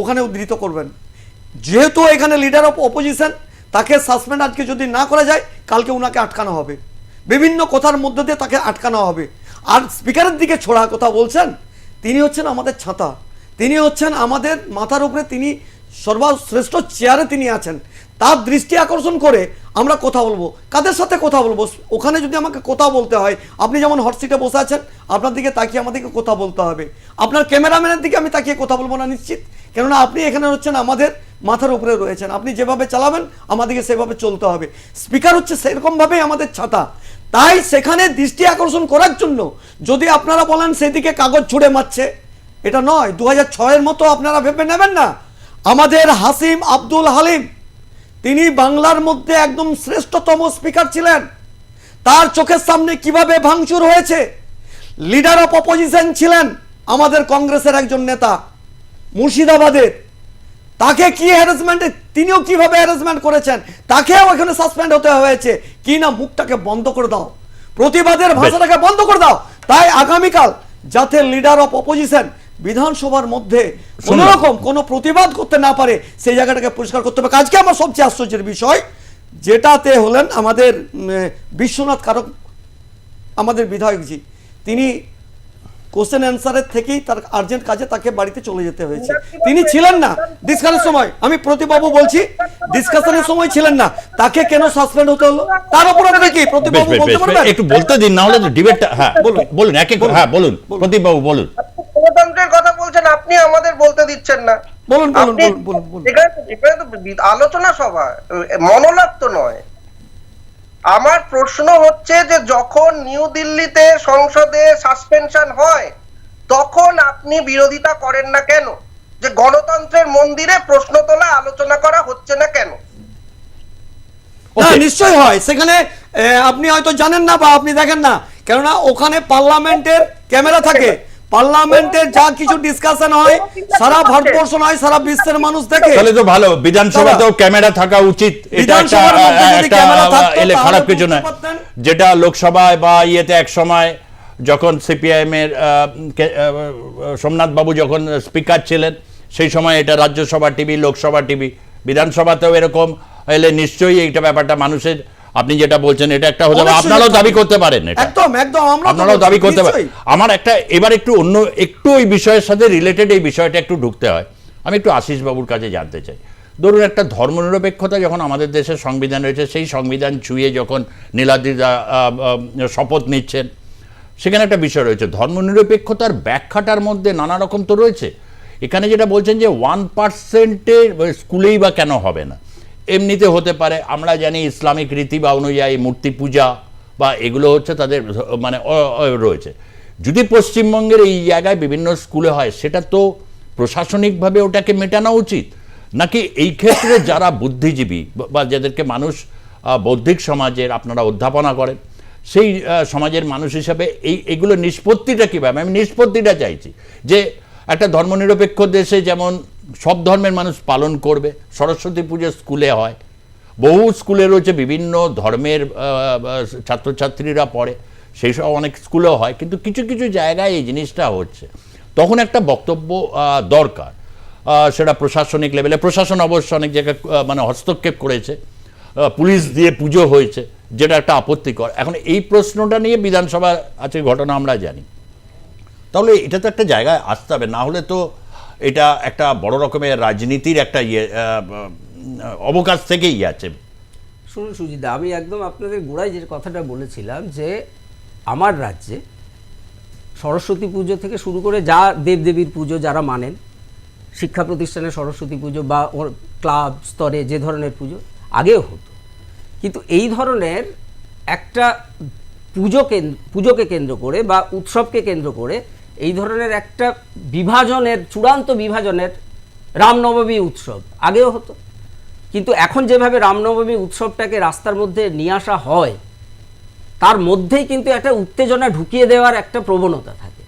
ওখানে উদ্ধৃত করবেন। যেহেতু এখানে লিডার অফ অপোজিশন, তাকে সাসপেন্ড আজকে যদি না করা যায়, কালকে ওনাকে আটকানো হবে, বিভিন্ন কথার মধ্যে দিয়ে তাকে আটকানো হবে। আর স্পিকারের দিকে ছোড়া কথা বলছেন, তিনি হচ্ছেন আমাদের ছাতা, তিনি হচ্ছেন আমাদের মাথার উপরে, তিনি সর্বশ্রেষ্ঠ চেয়ারে তিনি আছেন, তার দৃষ্টি আকর্ষণ করে আমরা কথা বলবো। কাদের সাথে কথা বলবো? ওখানে যদি আমাকে কথা বলতে হয়, আপনি যেমন হট সিটে বসে আছেন, আপনার দিকে তাকিয়ে আমাদেরকে কথা বলতে হবে। আপনার ক্যামেরাম্যানের দিকে আমি তাকিয়ে কথা বলবো না নিশ্চিত, কেননা আপনি এখানে হচ্ছেন আমাদের মাথার উপরে রয়েছেন। আপনি যেভাবে চালাবেন আমাদেরকে সেভাবে চলতে হবে। স্পিকার হচ্ছে সেরকমভাবেই আমাদের ছাতা। তাই সেখানে দৃষ্টি আকর্ষণ করার জন্য যদি আপনারা বলেন সেদিকে কাগজ ছুঁড়ে মারছে, এটা নয়। 2006-এর মতো আপনারা ভেবে নেবেন না। আমাদের হাসিম আব্দুল হালিম, তিনি বাংলার মধ্যে একদম শ্রেষ্ঠতম স্পিকার ছিলেন। তার চোখের সামনে কিভাবে ভাঙচুর হয়েছে। লিডার অফ অপোজিশন ছিলেন আমাদের কংগ্রেসের একজন নেতা মুর্শিদাবাদের, তাকে কি হ্যারাসমেন্টে, তিনিও কিভাবে হ্যারাসমেন্ট করেছেন, তাকেও এখানে সাসপেন্ড হতে হয়েছে। কি না, মুখটাকে বন্ধ করে দাও, প্রতিবাদের ভাষাটাকে বন্ধ করে দাও। তাই আগামীকাল যাতে লিডার অফ অপোজিশন বিধানসভার মধ্যে কোনো রকম কোনো প্রতিবাদ করতে না পারে, সেই জায়গাটাকে পরিষ্কার করতে হবে। আজকে আমার সবচেয়ে আশ্চর্যের বিষয় যেটাতে হলেন আমাদের বিশ্বনাথ কারক, আমাদের বিধায়কজি, তিনি কোশ্চেন অ্যান্সারের থেকেই তার আর্জেন্ট কাজে তাকে বাড়িতে চলে যেতে হয়েছে। তিনি ছিলেন না ডিসকাশনের সময়, আমি প্রতিবাবু বলছি, ডিসকাশনের সময় ছিলেন না, তাকে কেন সাসপেন্ড হতে হলো? তার উপর আপনি কি প্রতিবাবু বলতে পারবেন? একটু বলতে দিন, না হলে তো ডিবেটটা। হ্যাঁ বলুন, এক এক, হ্যাঁ বলুন প্রদীপবাবু বলুন। গণতন্ত্রের কথা বলছেন আপনি, আমাদের বলতে দিচ্ছেন না। বলুন বলুন আপনি- বলুন বলুন। এখানে তো আলোচনা সভা, মনোলাপ তো নয়। আমার প্রশ্ন হচ্ছে যে যখন নিউ দিল্লিতে সংসদে সাসপেনশন হয় তখন আপনি বিরোধিতা করেন না কেন? যে গণতন্ত্রের মন্দিরে প্রশ্ন তোলা, আলোচনা করা হচ্ছে না কেন? না, নিশ্চয়ই হয়। সেখানে আপনি হয়তো জানেন না বা আপনি দেখেন না, কেননা ওখানে পার্লামেন্টের ক্যামেরা থাকে। পার্লামেন্টের যা কিছু ডিসকাশন হয় সারা ভারতবর্ষ নয়, সারা বিশ্বের মানুষ দেখে। তাহলে তো ভালো, বিধানসভাতেও ক্যামেরা থাকা উচিত। এটা বিধানসভার মধ্যে যদি ক্যামেরা থাকতো এলে তাহলে খারাপ কিছু বুঝতে নয়। পারতেন। যেটা লোকসভায় বা ইয়েতে এক সময় যখন সিপিআইএম এর সোমনাথ বাবু যখন স্পিকার ছিলেন, সেই সময় এটা রাজ্যসভা টিভি, লোকসভা টিভি, বিধানসভাতেও এরকম এলে নিশ্চয়ই এইটা ব্যাপারটা মানুষের, আপনি যেটা বলছেন এটা একটা হতে পারে। আপনারাও দাবি করতে পারেন এটা, একদম একদম, আমরা আপনারাও দাবি করতে পারেন। আমার একটা এবার একটু অন্য, একটু ওই বিষয়ের সাথে রিলেটেড এই বিষয়টা একটু ঢুকতে হয়। আমি একটু আশিস বাবুর কাছে জানতে চাই, ধরুন একটা ধর্মনিরপেক্ষতা যখন আমাদের দেশের সংবিধান রয়েছে, সেই সংবিধান ছুঁয়ে যখন নীলাদ্রিদা শপথ নিচ্ছেন, সেখানে একটা বিষয় রয়েছে, ধর্মনিরপেক্ষতার ব্যাখ্যাটার মধ্যে নানা রকম তো রয়েছে। এখানে যেটা বলছেন যে 1%-এর স্কুলেই বা কেন হবে না, এমনিতে হতে পারে। আমরা জানি ইসলামিক রীতি বা অনুযায়ী মূর্তি পূজা বা এগুলো হচ্ছে তাদের মানে রয়েছে। যদি পশ্চিমবঙ্গের এই জায়গায় বিভিন্ন স্কুলে হয়, সেটা তো প্রশাসনিকভাবে ওটাকে মেটানো উচিত, নাকি এই ক্ষেত্রে যারা বুদ্ধিজীবী বা যাদেরকে মানুষ বৌদ্ধিক সমাজের আপনারা অধ্যাপনা করেন, সেই সমাজের মানুষ হিসাবে এগুলো নিষ্পত্তিটা কীভাবে? আমি নিষ্পত্তিটা চাইছি যে একটা ধর্মনিরপেক্ষ দেশে যেমন সব ধর্মের মানুষ পালন করবে। সরস্বতী পুজো স্কুলে হয়, বহু স্কুলে রয়েছে, বিভিন্ন ধর্মের ছাত্রছাত্রীরা পড়ে, সেই সব অনেক স্কুলেও হয়, কিন্তু কিছু কিছু জায়গায় এই জিনিসটা হচ্ছে। তখন একটা বক্তব্য দরকার, সেটা প্রশাসনিক লেভেলে। প্রশাসন অবশ্য অনেক জায়গায় মানে হস্তক্ষেপ করেছে, পুলিশ দিয়ে পুজো হয়েছে, যেটা একটা আপত্তিকর। এখন এই প্রশ্নটা নিয়ে বিধানসভা আছে ঘটনা আমরা জানি, তাহলে এটা তো একটা জায়গায় আসতে হবে, না হলে তো এটা একটা বড় রকমের রাজনীতির একটা অবকাশ থেকেই আছে। শুনুন সুজিদা, আমি একদম আপনাদের গোড়ায় যে কথাটা বলেছিলাম যে আমার রাজ্যে সরস্বতী পুজো থেকে শুরু করে যা দেবদেবীর পুজো যারা মানেন, শিক্ষা প্রতিষ্ঠানে সরস্বতী পুজো বা ক্লাব স্তরে যে ধরনের পুজো আগেও হতো, কিন্তু এই ধরনের একটা পুজোকে কেন্দ্র করে বা উৎসবকে কেন্দ্র করে এই ধরনের একটা বিভাজনের, চূড়ান্ত বিভাজনের, রামনবমী উৎসব আগেও হতো, কিন্তু এখন যেভাবে রামনবমী উৎসবটাকে রাস্তার মধ্যে নিয়ে আসা হয়, তার মধ্যেই কিন্তু একটা উত্তেজনা ঢুকিয়ে দেওয়ার একটা প্রবণতা থাকে।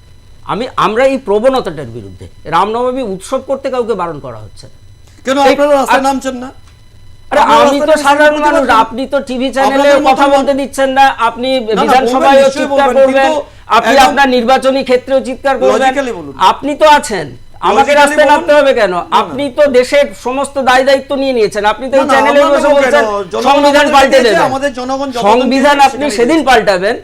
আমরা এই প্রবণতাটার বিরুদ্ধে। রামনবমী উৎসব করতে কাউকে বারণ করা হচ্ছে না। কেন আপনারা রাস্তায় নামছেন না? আরে আমি তো সাধারণ মানুষ, আপনি তো টিভি চ্যানেলে কথা বলতে দিচ্ছেন না, আপনি বিধানসভায়ও চিৎকার করবেন, আপনি আপনার নির্বাচনী ক্ষেত্রেও চিৎকার করবেন, আপনি তো আছেন, আমাকে রাস্তায় নামতে হবে কেন? আপনি তো দেশের সমস্ত দায় দায়িত্ব নিয়ে নিয়েছেন, আপনি তো এই চ্যানেলে বসে বলছেন সংবিধান পাল্টে দেবেন। সংবিধান আপনি সেদিন পাল্টাবেন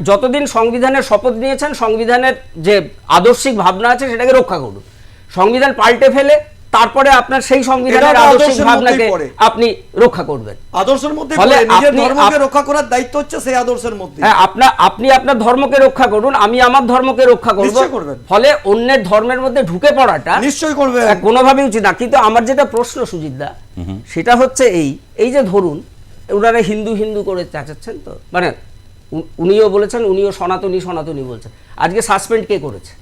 যতদিন সংবিধানের শপথ নিয়েছেন, সংবিধানের যে আদর্শিক ভাবনা আছে সেটাকে রক্ষা করুন। সংবিধান পাল্টে ফেলে তারপরে আপনার সেই সংবিধানের এটা তো আদর্শিক আদর্শের ভাবনাকে মধ্যেই পড়ে। আপনি রক্ষা করবেন। আদর্শের মধ্যে ফলে পড়ে, নিজের আপনি- ধর্মকে রক্ষা করার দায়িত্ব হচ্ছে সেই আদর্শের মধ্যে। হ্যাঁ, আপনি আপনার ধর্মকে রক্ষা করুন, আমি আমার ধর্মকে রক্ষা করব। নিশ্চয়ই করবেন। ফলে অন্যের ধর্মের মধ্যে ঢুকে পড়াটা নিশ্চয়ই করবেন। কোনোভাবেই উচিত না। কিন্তু আমার যেটা প্রশ্ন সুজিত দা, সেটা হচ্ছে এই যে ধরুন ওনারা হিন্দু হিন্দু করে চাচাচ্ছেন, তো মানে উনিও বলেছেন, উনিও সনাতনী সনাতনী বলছেন। আজকে সাসপেন্ড কে করেছে?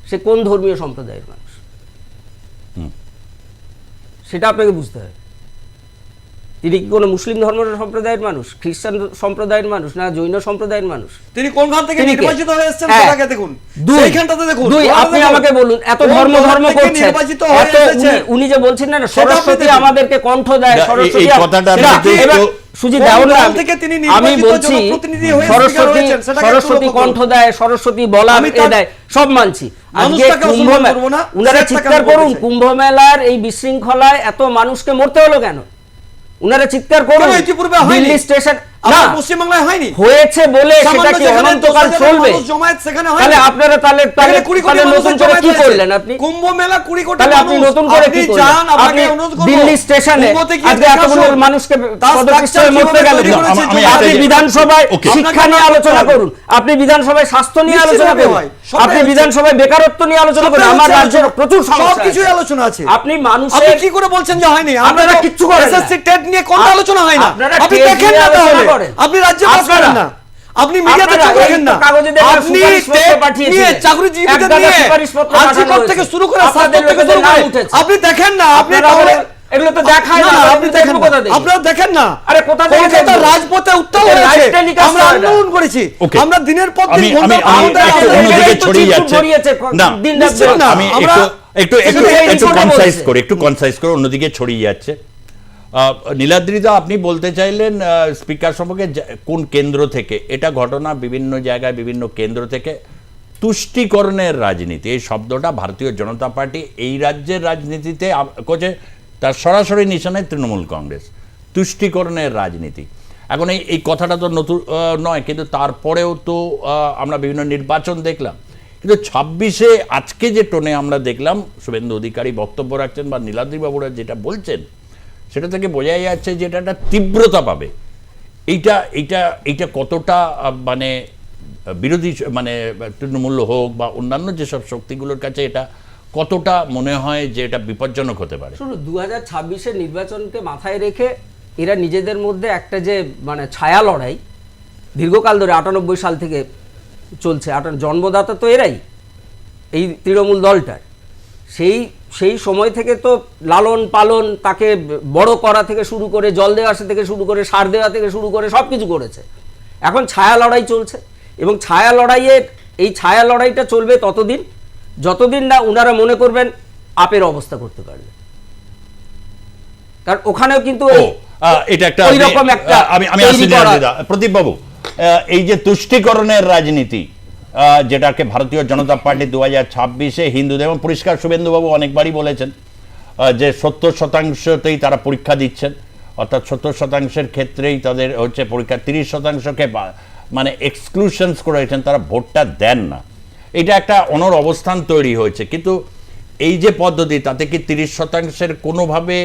সে কোন ধর্মীয় সম্প্রদায়ের মানুষ? সেটা আপনাকে বুঝতে হবে। তিনি কি কোনো মুসলিম ধর্ম সম্প্রদায়ের মানুষ, খ্রিস্টান সম্প্রদায়ের মানুষ, না জৈন সম্প্রদায়ের মানুষ? তিনি কোনখান থেকে তিনি কে? নির্বাচিত হয়ে এসেছেন হ্যাঁ। সেটাকে দেখুন, দুই, সেইখানটাতে দেখুন। দুই, ওখানে আপনি দেখুন। আমাকে বলুন, এত কোন ধর্ম দল থেকে করছেন, নির্বাচিত হয়ে এত এসেছেন? উনি যে বলছেন না, সেটা আপনি সরস্বতী দেখুন। আমাদেরকে কণ্ঠ দেয়, না, সরস্বতী এই কথাটা সেটা- আপনি এবার একটু- সুজিত কোন দাও না, দল থেকে তিনি আমি নির্বাচিত বলছি জনপ্রতিনিধি হয়ে speaker সরস্বতী হয়েছেন, সেটাকে একটু সরস্বতী লক্ষ্য কণ্ঠ করুন। দেয়, সরস্বতী বলা আমি তার- দেয়, সব মানছি। আজকে মানুষটাকে কুম্ভ অসম্মান করবো না, উনারা সেটাকে চিৎকার আমি করুন, বলতে চাই। কুম্ভ মেলার এই বিশৃঙ্খলায় এত মানুষকে মরতে হলো কেন? উনারা চিৎকার করুন। কেন ইতিপূর্বে হয়নি? দিল্লি স্টেশন না আমার পশ্চিমবাংলায় হয়নি। হয়েছে বলে সেটা সামান্য কি যেখানে অনন্তকাল 10,000 চলবে? মানুষ জমায়েত সেখানে হয়নি। তাহলে আপনারা তাহলে এখানে 20 কোটি তাহলে নতুন মানুষের করে জমায়েত কি হয়েছে। করলেন আপনি? কুম্ভ মেলা 20 কোটি তাহলে আপনি মানুষ। নতুন করে আপনি কি করলেন? যান, আপনাকে আপনি অনুরোধ করবো। দিল্লি স্টেশনে কুম্ভতে গিয়ে আজকে দেখে এতগুলো আসুন। মানুষকে তার পদপিষ্ট হয়ে structure মরতে কিভাবে গেল তৈরি কেন? করেছে, আমি আপনি একটা- বিধানসভায় ওকে। শিক্ষা নিয়ে আপনাকে আলোচনা মানতে করুন, আপনি বিধানসভায় স্বাস্থ্য নিয়ে আলোচনা নিশ্চিতভাবে করুন, হয়। সবটাই আপনি হচ্ছে। বিধানসভায় বেকারত্ব নিয়ে আলোচনা করুন। সবটাই আমার হচ্ছে রাজ্যের আলোচনা। প্রচুর সমস্যা সবকিছুই আছে। আলোচনা আছে। আপনি আপনি মানুষের কি করে বলছেন যে হয়নি? আপনারা কিচ্ছু করেন না। এসএসসি টেট নিয়ে কোন আলোচনা হয় না? আপনারা আপনি টেট দেখেন নিয়ে না আলোচনা তাহলে। করেন। আপনি রাজ্যে বাস আপনারা- করেন না। আপনি মিডিয়াতে আপনারা চোখ রাখেন এই না। তো কাগজে দেখলাম আপনি সুপারিশপত্র টেট পাঠিয়েছিলেন। নিয়ে চাকরিজীবীদের এক গাদা নিয়ে সুপারিশপত্র আর্জিকর পাঠানো থেকে হয়েছে। শুরু করে আপনাদের স্বাস্থ্য থেকে লোকেদের শুরু নাম করে উঠেছে। আপনি দেখেন না। আপনি আপনারা তাহলে এগুলো তো দেখায় না, আপনি দেখেন কোথা না। থেকে? আপনারা দেখেন না। আরে কোথা থেকে কলকাতার দেখবো? রাজপথে উত্তাল এটা হয়েছে। live telecast আমরা হয় না। আন্দোলন করেছি। ওকে। আমরা দিনের পর দিন আমি- ঘন্টার আমি- পর আমি ঘন্টা একটু আন্দোলন অন্যদিকে করেছি। ছড়িয়ে যাচ্ছে। না, দিন নিশ্চিত রাত না। আমি আমরা একটু সেখানে কনসাইজ বলছে। করে অন্যদিকে ছড়িয়ে যাচ্ছে। নীলাদ্রিদা, আপনি বলতে চাইলেন স্পিকার সম্পর্কে কোন কেন্দ্র থেকে এটা ঘটনা, বিভিন্ন জায়গায় বিভিন্ন কেন্দ্র থেকে তুষ্টিকরণের রাজনীতি, এই শব্দটা ভারতীয় জনতা পার্টি এই রাজ্যের রাজনীতিতে করছে, তার সরাসরি নিশানায় তৃণমূল কংগ্রেস। তুষ্টিকরণের রাজনীতি এখন এই কথাটা তো নতুন নয়, কিন্তু তারপরেও তো আমরা বিভিন্ন নির্বাচন দেখলাম। কিন্তু 26-এ আজকে যে টোনে আমরা দেখলাম শুভেন্দু অধিকারী বক্তব্য রাখছেন বা নীলাদ্রিবাবুরা যেটা বলছেন, সেটা থেকে বোঝাই যাচ্ছে যে এটা একটা তীব্রতা পাবে। এইটা কতটা মানে বিরোধী, মানে তৃণমূল হোক বা অন্যান্য যেসব শক্তিগুলোর কাছে এটা কতটা মনে হয় যে এটা বিপজ্জনক হতে পারে? শুধু 2026-এর নির্বাচনকে মাথায় রেখে এরা নিজেদের মধ্যে একটা যে মানে ছায়া লড়াই দীর্ঘকাল ধরে 98 সাল থেকে চলছে, জন্মদাতা তো এরাই, এই তৃণমূল দলটার। সেই সময় থেকে তো লালন পালন, তাকে বড় করা থেকে শুরু করে, জল দেওয়া থেকে শুরু করে, সার দেওয়া থেকে শুরু করে সব কিছু করেছে। এখন ছায়া লড়াই চলছে, এবং এই ছায়া লড়াইটা চলবে ততদিন যতদিন না উনারা মনে করবেন আপের অবস্থা করতে পারবে। কারণ ওখানেও কিন্তু এটা একটা ওইরকম একটা আমি তৈরি করা- প্রদীপ বাবু, এই যে তুষ্টিকরণের রাজনীতি যেটাকে ভারতীয় জনতা পার্টি 2026-এ হিন্দুদের, এবং পরিষ্কার শুভেন্দুবাবু অনেকবারই বলেছেন যে 70%তেই তারা পরীক্ষা দিচ্ছেন, অর্থাৎ 70%-এর ক্ষেত্রেই তাদের হচ্ছে পরীক্ষা, 30%কে মানে এক্সক্লুশনস করেছেন, তারা ভোটটা দেন না। এটা একটা অনর অবস্থান তৈরি হয়েছে। কিন্তু এই যে পদ্ধতি, তাতে কি 30%-এর কোনোভাবে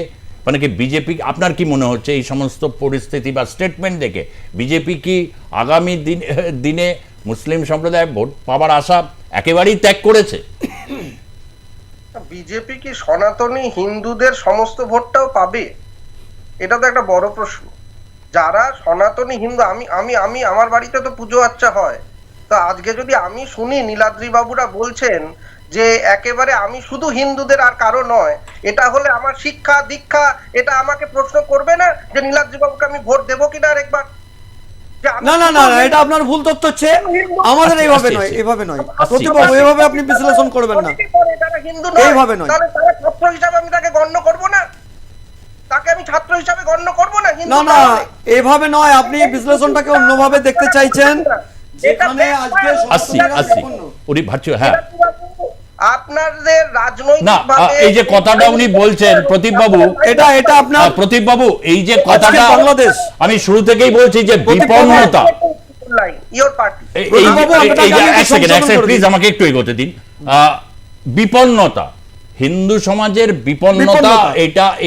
মানে কি বিজেপি, আপনার কি মনে হচ্ছে এই সমস্ত পরিস্থিতি বা স্টেটমেন্ট দেখে বিজেপি কি আগামী দিনে মুসলিম সম্প্রদায় ভোট পাওয়ার আশা একেবারেই ত্যাগ করেছে? বিজেপি কি সনাতনী হিন্দুদের সমস্ত ভোটটাও পাবে? এটা তো একটা বড় প্রশ্ন। যারা সনাতনী হিন্দু, আমি আমার বাড়িতে তো পুজো আচ্চা হয়, তো আজকে যদি আমি শুনি নীলাদ্রি বাবুরা বলছেন যে একেবারে আমি শুধু হিন্দুদের আর কারো নয়, এটা হলে আমার শিক্ষা দীক্ষা এটা আমাকে প্রশ্ন করবে না যে নীলাদ্রি বাবুকে আমি ভোট দেবো কিনা আরেকবার? না না না না, এটা আপনার ভুল তথ্য হচ্ছে। আমাদের এইভাবে নয়, এইভাবে নয় প্রতিবাবু, এইভাবে আপনি বিশ্লেষণ করবেন না। হিন্দু এইভাবে নয়। তাহলে তারা ছাত্র হিসাবে আমি তাকে গণ্য করব না? তাকে আমি ছাত্র হিসাবে গণ্য করব না? হিন্দু না না, তাহলে? এইভাবে নয়, আপনি বিশ্লেষণটাকে অন্যভাবে দেখতে চাইছেন। যেখানে আজকে আসছি উনি ভার্চুয়াল, হ্যাঁ আপনাদের না, রাজনৈতিকভাবে এই যে কথাটা উনি বলছেন প্রদীপ বাবু, এটা আপনার প্রদীপ বাবু, এই যে কথাটা বাংলাদেশ, আমি শুরু থেকেই বলছি যে বিপন্নতা, ইওর পার্টি প্রদীপ বাবু, আপনাকে আমি একটু সংশোধন করে প্লিজ দিই। আমাকে একটু এগোতে দিন। বিপন্নতা, হিন্দু সমাজের বিপন্নতা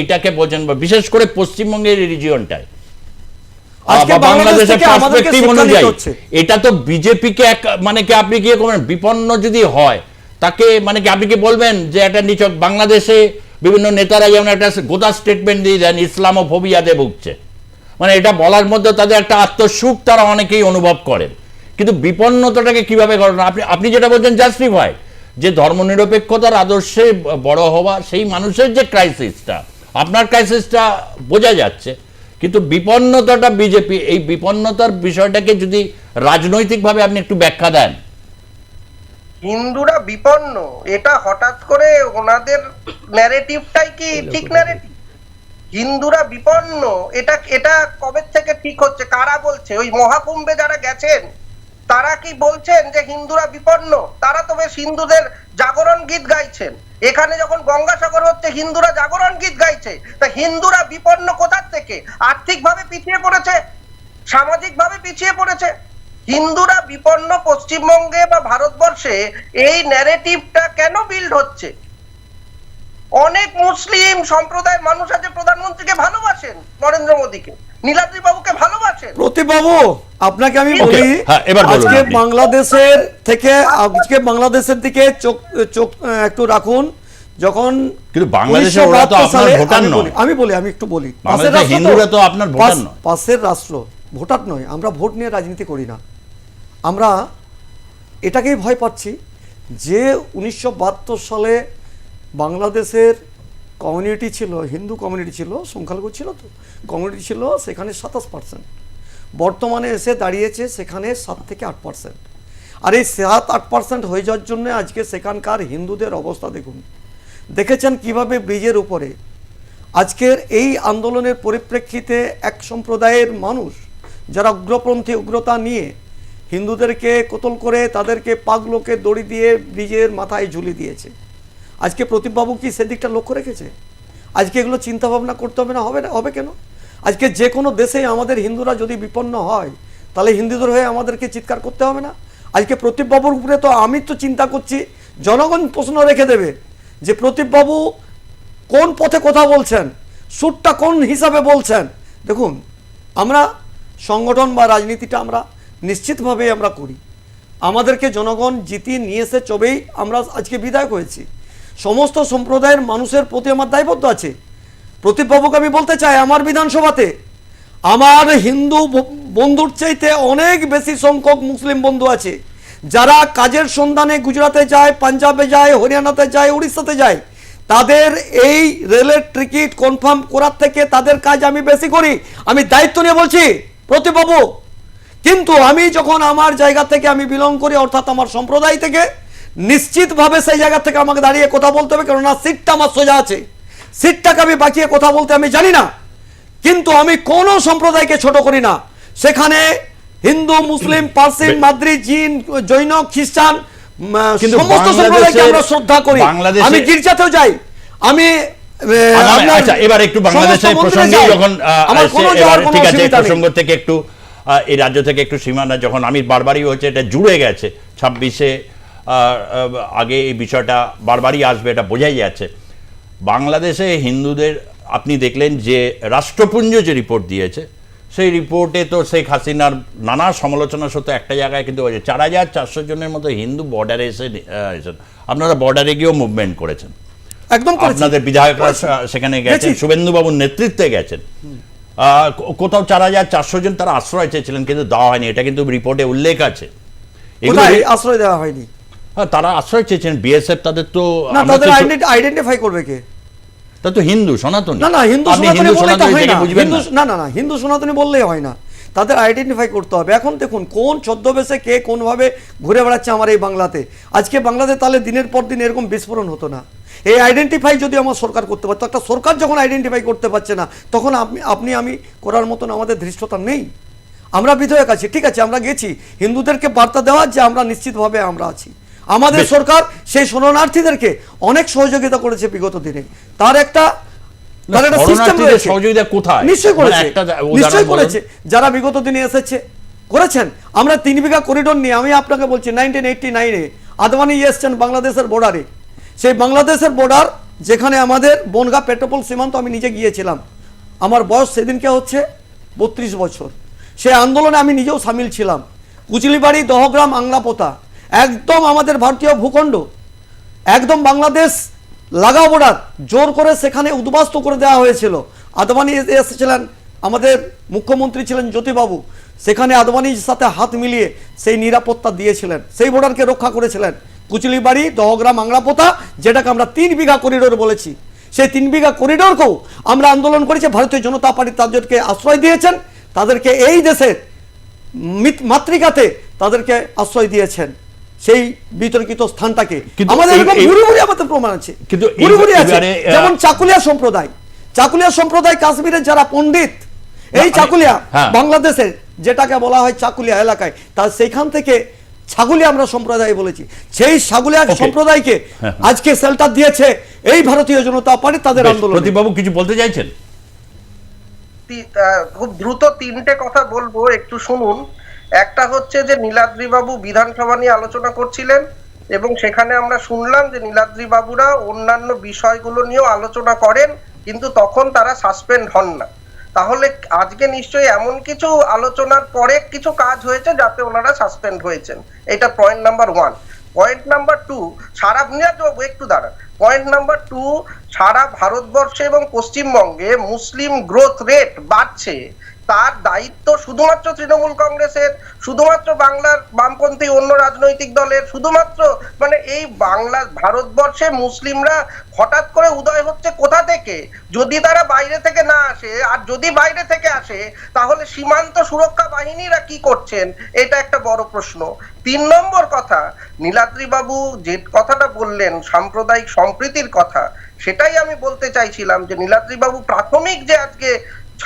এটাকে বোঝেন, বিশেষ করে পশ্চিমবঙ্গের রিজিয়নটায় আজকে বাংলাদেশের থেকে আমাদেরকে পার্সপেক্টিভ শিক্ষা দিতে অনুযায়ী হচ্ছে। এটা তো বিজেপিকে এক মানে কি আপনি কি করবেন, বিপন্ন যদি হয় তাকে মানে কি আপনি কি বলবেন যে একটা নিচক বাংলাদেশে বিভিন্ন নেতারা যেমন একটা গোটা স্টেটমেন্ট দিয়ে দেন ইসলামোফোবিয়াতে ভুগছে, মানে এটা বলার মধ্যে তাদের একটা আত্মসুখ তারা অনেকেই অনুভব করেন, কিন্তু বিপন্নতাটাকে কিভাবে করেন আপনি যেটা বলছেন জাস্টিফাই যে ধর্মনিরপেক্ষতার আদর্শে বড় হওয়া সেই মানুষের যে ক্রাইসিসটা, আপনার ক্রাইসিসটা বোঝা যাচ্ছে, কিন্তু বিপন্নতাটা বিজেপি, এই বিপন্নতার বিষয়টাকে যদি রাজনৈতিকভাবে আপনি একটু ব্যাখ্যা দেন। হিন্দুরা বিপন্ন, এটা হঠাৎ করে ওনাদের ন্যারেটিভটাই কি ঠিক ন্যারেটিভ? হিন্দুরা বিপন্ন এটা এটা কবে থেকে ঠিক হচ্ছে? কারা বলছে? ওই মহাকুম্ভে যারা গেছেন তারা কি বলছেন যে হিন্দুরা বিপন্ন? তারা তো বেশ হিন্দুদের জাগরণ গীত গাইছেন। এখানে যখন গঙ্গাসাগর হচ্ছে হিন্দুরা জাগরণ গীত গাইছে, তা হিন্দুরা বিপন্ন কোথার থেকে? আর্থিকভাবে পিছিয়ে পড়েছে, সামাজিকভাবে পিছিয়ে পড়েছে। হিন্দুরা বিপন্ন পশ্চিমবঙ্গে বা ভারতবর্ষে এই ন্যারেটিভটা কেন বিল্ড হচ্ছে? অনেক মুসলিম সম্প্রদায়ের মানুষ আছে প্রধানমন্ত্রীকে ভালোবাসেন, নরেন্দ্র মোদীকে, নীলাদ্রি বাবুকে ভালোবাসেন। প্রতীপ বাবু, আপনাকে আমি Okay, বলি হ্যাঁ, এবার বলুন আজকে আপনি। বাংলাদেশের দিকে চোখ একটু রাখুন। যখন কিন্তু বাংলাদেশে ওরা তো 1972 আপনার সালে ভোটার নয়। আমি একটু বলি বাংলাদেশে পাশের রাষ্ট্র তো, হিন্দুরা তো আপনার ভোটার নয়। পাশের রাষ্ট্র, ভোটার নয়। আমরা ভোট নিয়ে রাজনীতি করি না। আমরা এটাকেই ভয় পাচ্ছি যে 1972 সালে বাংলাদেশের কমিউনিটি ছিল, হিন্দু কমিউনিটি ছিল, সংখ্যালঘু ছিল, তো কমিউনিটি ছিল সেখানে 27%, বর্তমানে এসে দাঁড়িয়েছে সেখানে 7 থেকে 8%। আর এই 7-8% হয়ে যাওয়ার জন্য আজকে সেখানকার হিন্দুদের অবস্থা দেখুন। দেখেছেন কিভাবে ব্রিজের উপরে আজকের এই আন্দোলনের পরিপ্রেক্ষিতে এক সম্প্রদায়ের মানুষ যারা উগ্রপন্থী উগ্রতা নিয়ে হিন্দুদেরকে কতল করে তাদেরকে পাগলোকে দড়ি দিয়ে ব্রিজের মাথায় ঝুলি দিয়েছে। আজকে প্রতীপবাবু কি সেদিকটা লক্ষ্য রেখেছে? আজকে এগুলো চিন্তা ভাবনা করতে হবে না? হবে কেন? আজকে যে কোনো দেশে আমাদের হিন্দুরা যদি বিপন্ন হয় তাহলে হিন্দুদের হয়ে আমাদেরকে চিৎকার করতে হবে না? আজকে প্রতীপবাবুর উপরে তো আমি তো চিন্তা করছি, জনগণ প্রশ্ন রেখে দেবে যে প্রতীপবাবু কোন পথে কথা বলছেন, সুরটা কোন হিসাবে বলছেন। দেখুন, আমরা সংগঠন বা রাজনীতিটা আমরা নিশ্চিতভাবে আমরা করি, আমাদেরকে জনগণ জিতিয়ে নিয়ে এসে চবেই আমরা আজকে বিধায়ক হয়েছি। সমস্ত সম্প্রদায়ের মানুষের প্রতি আমার দায়বদ্ধ আছে। প্রতীপবাবুকে আমি বলতে চাই, আমার বিধানসভাতে আমার হিন্দু বন্ধুর চাইতে অনেক বেশি সংখ্যক মুসলিম বন্ধু আছে, যারা কাজের সন্ধানে গুজরাটে যায়, পাঞ্জাবে যায়, হরিয়ানাতে যায়, উড়িষ্যাতে যায়। তাদের এই রেলের টিকিট কনফার্ম করার থেকে তাদের কাজ আমি বেশি করি। আমি দায়িত্ব নিয়ে বলছি প্রতীপবাবু। কিন্তু আমি যখন আমার জায়গা থেকে আমি বিলং করি, অর্থাৎ আমার সম্প্রদায় থেকে, নিশ্চিতভাবে সেই জায়গা থেকে আমাকে দাঁড়িয়ে কথা বলতে হবে, কেননা সিটটা আমার সোজা আছে। সিটটাকে আমি বাঁচিয়ে কথা বলতে আমি জানি না, কিন্তু আমি কোনো সম্প্রদায়কে ছোট করি না। সেখানে হিন্দু, মুসলিম, পার্সি, মাদ্রি, জিন, জৈন, খ্রিস্টান, সমস্ত সম্প্রদায়কে আমরা শ্রদ্ধা করি। আমি গির্জাতেও যাই, আমি আচ্ছা, এবার একটু বাংলাদেশের প্রসঙ্গে যখন ঠিক আছে, প্রসঙ্গ থেকে একটু এই রাজ্য থেকে একটু সীমানা যখন আমি বারবারই হচ্ছে এটা জুড়ে গেছে 26-এ আগে এই বিষয়টা বারবারই আসবে, এটা বোঝাই যাচ্ছে। বাংলাদেশে হিন্দুদের আপনি দেখলেন যে রাষ্ট্রপুঞ্জ যে রিপোর্ট দিয়েছে, সেই রিপোর্টে তো শেখ হাসিনার নানা সমালোচনা সত্ত্বেও একটা জায়গায় কিন্তু 4400 জনের মতো হিন্দু বর্ডারে এসেছেন। আপনারা বর্ডারে গিয়েও মুভমেন্ট করেছেন, একদম আপনাদের বিধায়করা সেখানে গেছেন, শুভেন্দুবাবুর নেতৃত্বে গেছেন। কোথাও 4400 জন তারা আশ্রয় চেয়েছিলেন, কিন্তু দেওয়া হয়নি, এটা কিন্তু রিপোর্টে উল্লেখ আছে। আশ্রয় দেওয়া হয়নি। হ্যাঁ, তারা আশ্রয় চেয়েছেন, বিএসএফ তাদের তো আইডেন্টিফাই করবে কে? তা তো হিন্দু সনাতনী। না, হিন্দু সনাতনী বললেই হয় না। হিন্দু সনাতনী বললেই হয় না, তাদের আইডেন্টিফাই করতে হবে। এখন দেখুন কোন ছদ্মবেশে কে কোনভাবে ঘুরে বেড়াচ্ছে আমার এই বাংলাতে। আজকে বাংলাতে তাহলে দিনের পর দিন এরকম বিস্ফোরণ হতো না। এই আইডেন্টিফাই যদি আমার সরকার করতে পারতো, একটা সরকার যখন আইডেন্টিফাই করতে পারছে না, তখন আপনি আমি করার মতন আমাদের ধৃষ্টতা নেই। আমরা বিধায়ক আছি, ঠিক আছে, আমরা গেছি হিন্দুদেরকে বার্তা দেওয়া যে আমরা নিশ্চিতভাবে আমরা আছি। আমাদের সরকার সেই শরণার্থীদেরকে অনেক সহযোগিতা করেছে বিগত দিনে। তার একটা সিস্টেম রয়েছে। সহযোগিতা কোথায়? নিশ্চয়ই করেছে যারা বিগত দিনে এসেছে, করেছেন। আমরা 3 বিঘা করিডোর নিয়ে, আমি আপনাকে বলছি 1989-এ আদবানি এসছেন বাংলাদেশের বর্ডারে, সেই বাংলাদেশের বর্ডার যেখানে আমাদের বনগাঁ পেট্রোপোল সীমান্ত, আমি নিজে গিয়েছিলাম, আমার বয়স সেদিনকে হচ্ছে 32 বছর। সেই আন্দোলনে আমি নিজেও সামিল ছিলাম। কুচিলিবাড়ি, দহগ্রাম, আংলাপোতা, একদম আমাদের ভারতীয় ভূখণ্ড, একদম বাংলাদেশ লাগা বর্ডার, জোর করে সেখানে উদ্বাস্তু করে দেওয়া হয়েছিল। আদবানি এসেছিলেন, আমাদের মুখ্যমন্ত্রী ছিলেন জ্যোতিবাবু, সেখানে আদবানির সাথে হাত মিলিয়ে সেই নিরাপত্তা দিয়েছিলেন, সেই বর্ডারকে রক্ষা করেছিলেন। কুচিলিবাড়ি, দহগ্রাম, আংলাপোতা, যেটাকে আমরা 3 বিঘা করিডোর বলেছি, সেই 3 বিঘা করিডোরকেও আমরা আন্দোলন করেছি। ভারতীয় জনতা পার্টি তাদেরকে আশ্রয় দিয়েছেন, তাদেরকে এই দেশের মাতৃকাতে তাদেরকে আশ্রয় দিয়েছেন সেই বিতর্কিত স্থানটাকে। কিন্তু আমাদের এই- এরকম এই- ঘুরি ঘুরি আমাদের প্রমাণ আছে, কিন্তু ঘুরি ঘুরি আছে। এবারে, যেমন চাকুলিয়া সম্প্রদায় কাশ্মীরের যারা পণ্ডিত, এই চাকুলিয়া হ্যাঁ। বাংলাদেশের যেটাকে বলা হয় চাকুলিয়া এলাকায়, তার সেইখান থেকে ছাগুলিয়া আমরা সম্প্রদায় বলেছি, সেই ছাগুলিয়া Okay. সম্প্রদায়কে হ্যাঁ। আজকে শেল্টার দিয়েছে এই ভারতীয় জনতা পার্টি তাদের বেশ, আন্দোলন। প্রদীপবাবু কিছু বলতে চাইছেন? খুব দ্রুত 3টে কথা বলবো, একটু শুনুন। একটা হচ্ছে যে নীলাদ্রি বাবু বিধানসভা নিয়ে আলোচনা করছিলেন এবং সেখানে আমরা শুনলাম যে নীলাদ্রি বাবুরা অন্যান্য বিষয়গুলো নিয়েও আলোচনা করেন, কিন্তু তখন তারা সাসপেন্ড হন না। তাহলে আজকে নিশ্চয়ই এমন কিছু আলোচনার পরে কিছু কাজ হয়েছে যাতে ওনারা সাসপেন্ড হয়েছেন। এটা পয়েন্ট নাম্বার 1। পয়েন্ট নাম্বার 2, সারা একটু দাঁড়ান। পয়েন্ট নাম্বার 2, সারা ভারতবর্ষে এবং পশ্চিমবঙ্গে মুসলিম গ্রোথ রেট বাড়ছে, তার দায়িত্ব শুধুমাত্র তৃণমূল কংগ্রেসের, শুধুমাত্র বাংলার বামপন্থী অন্য রাজনৈতিক দলের, শুধুমাত্র মানে এই বাংলা ভারতবর্ষে মুসলিমরা হঠাৎ করে উদয় হচ্ছে কোথা থেকে? যদি তারা বাইরে থেকে না আসে, আর যদি বাইরে থেকে আসে তাহলে সীমান্ত সুরক্ষা বাহিনীরা কি করছেন, এটা একটা বড় প্রশ্ন। 3 নম্বর কথা, নীলাদ্রি বাবু যে কথাটা বললেন সাম্প্রদায়িক সম্প্রীতির কথা, সেটাই আমি বলতে চাইছিলাম যে নীলাদ্রি বাবু প্রাথমিক যে আজকে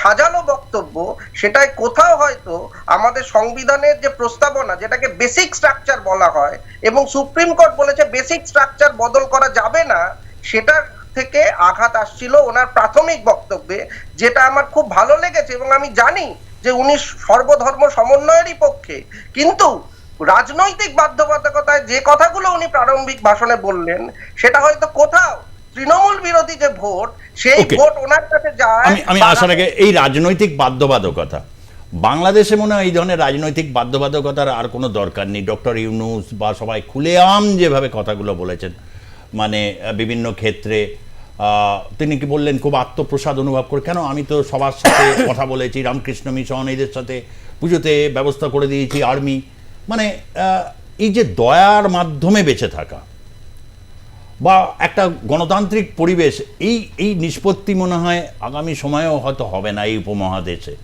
সাজানো বক্তব্য, সেটাই কোথাও হয়তো আমাদের সংবিধানের যে প্রস্তাবনা, যেটাকে বেসিক স্ট্রাকচার বলা হয় এবং সুপ্রিম কোর্ট বলেছে বেসিক স্ট্রাকচার বদল করা যাবে না, সেটা থেকে আঘাত আসছিল ওনার প্রাথমিক বক্তব্যে, যেটা আমার খুব ভালো লেগেছে। এবং আমি জানি যে উনি সর্বধর্ম সমন্বয়েরই পক্ষে, কিন্তু রাজনৈতিক বাধ্যবাধকতায় যে কথাগুলো উনি প্রারম্ভিক ভাষণে বললেন, সেটা হয়তো কোথাও তৃণমূল বিরোধী যে ভোট, সেই Okay. ভোট ওনার কাছে যায়। আমি আসার আগে এই রাজনৈতিক বাধ্যবাধকতা, বাংলাদেশে মনে হয় এই ধরনের রাজনৈতিক বাধ্যবাধকতার আর কোনো দরকার নেই। ডক্টর ইউনূস বা সবাই খুলেআম যেভাবে কথাগুলো বলেছেন, মানে বিভিন্ন ক্ষেত্রে তিনি কি বললেন, খুব আত্মপ্রসাদ অনুভব করে, কেন আমি তো সবার সাথে কথা বলেছি, রামকৃষ্ণ মিশন এদের সাথে পুজোতে ব্যবস্থা করে দিয়েছি, আর্মি, মানে এই যে দয়ার মাধ্যমে বেঁচে থাকা বা একটা গণতান্ত্রিক পরিবেশ, এই নিষ্পত্তি মনে হয় আগামী সময়েও হয়তো হবে না এই উপমহাদেশে।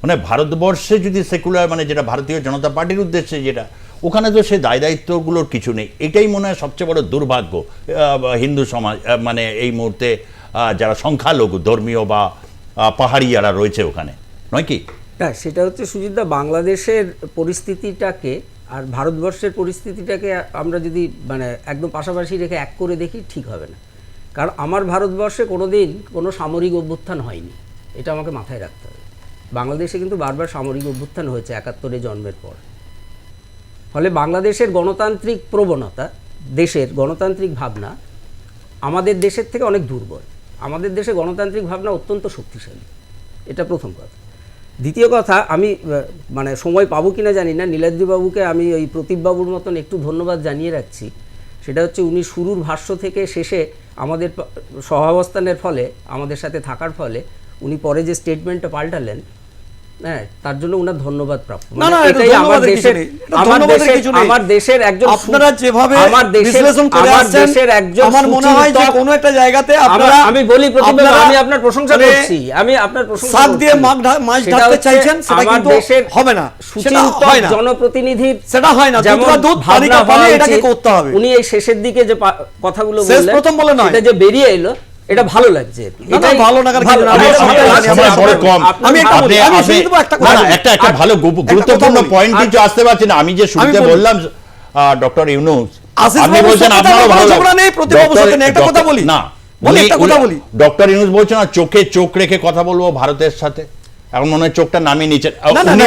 মানে ভারতবর্ষে যদি সেকুলার, মানে যেটা ভারতীয় জনতা পার্টির উদ্দেশ্যে যেটা, ওখানে তো সে দায় দায়িত্বগুলোর কিছু নেই। এটাই মনে হয় সবচেয়ে বড় দুর্ভাগ্য হিন্দু সমাজ, মানে এই মুহূর্তে যারা সংখ্যালঘু ধর্মীয় বা পাহাড়ি যারা রয়েছে ওখানে, নয় কি? না, সেটা হচ্ছে সুজিতদা, বাংলাদেশের পরিস্থিতিটাকে আর ভারতবর্ষের পরিস্থিতিটাকে আমরা যদি মানে একদম পাশাপাশি রেখে এক করে দেখি, ঠিক হবে না। কারণ আমার ভারতবর্ষে কোনোদিন কোনো সামরিক অভ্যুত্থান হয়নি, এটা আমাকে মাথায় রাখতে হবে। বাংলাদেশে কিন্তু বারবার সামরিক অভ্যুত্থান হয়েছে 71-এ জন্মের পর। ফলে বাংলাদেশের গণতান্ত্রিক প্রবণতা, দেশের গণতান্ত্রিক ভাবনা আমাদের দেশের থেকে অনেক দুর্বল। আমাদের দেশে গণতান্ত্রিক ভাবনা অত্যন্ত শক্তিশালী, এটা প্রথম কথা। দ্বিতীয় কথা, আমি মানে সময় পাবো কিনা জানি না, নীলাদ্রিবাবুকে আমি ওই প্রদীপবাবুর মতন একটু ধন্যবাদ জানিয়ে রাখছি। সেটা হচ্ছে উনি শুরুর ভাষ্য থেকে শেষে আমাদের সহাবস্থানের ফলে, আমাদের সাথে থাকার ফলে উনি পরে যে স্টেটমেন্টটা পাল্টালেন, হ্যাঁ, তার জন্য ওনার ধন্যবাদ প্রাপ্য। না, না, এটা এটাই আমার ধন্যবাদের দেশের, কিছু নেই। এটা ধন্যবাদের কিছু নেই। আমার দেশের একজন, আপনারা যেভাবে আমার বিশ্লেষণ করে আসছেন, একজন, আমার মনে হয় যে কোনো একটা জায়গাতে আপনারা, আমি বলি প্রতিবার, আপনারা আমি আপনার প্রশংসা মানে করছি, আমি আপনার প্রশংসা সাত দিয়ে করছি। মাছ সেটা ঢাকতে হচ্ছে চাইছেন, সেটা আমার কিন্তু দেশের হবে না, সেটা সুচিন্তক হয় না, জনপ্রতিনিধির সেটা হয় না। যেমন দুধ দুধ, পানি ভাবনা কা পানি, হওয়া এটাকে উচিত। করতে হবে। উনি এই শেষের দিকে যে কথাগুলো শেষ বললেন, প্রথম বলে নয়। এটা যে বেরিয়ে এলো, এটা ভালো লাগছে। না, না, ভালো লাগার কিছু না। সময় বড় কম। আমি একটা বলি, আমি শুধু দেবো একটা কথা বলি। একটা ভালো গুরুত্বপূর্ণ পয়েন্ট কিছু আসতে পারছি না। আমি যে শুনতে বলি। বললাম ডক্টর ইউনূস, আশিস আপনি বাবুর বলছেন সাথে আপনারও আমার ভালো কোনো ঝগড়া নেই, প্রদীপবাবুর সাথে নেই, একটা কথা বলি। না, বলি, একটা কথা বলি। ডক্টর ইউনূস বলছেন না, চোখে চোখ রেখে কথা বলবো ভারতের সাথে, এখন মনে হয় চোখটা নামিয়ে নিচ্ছেন। না, না, না,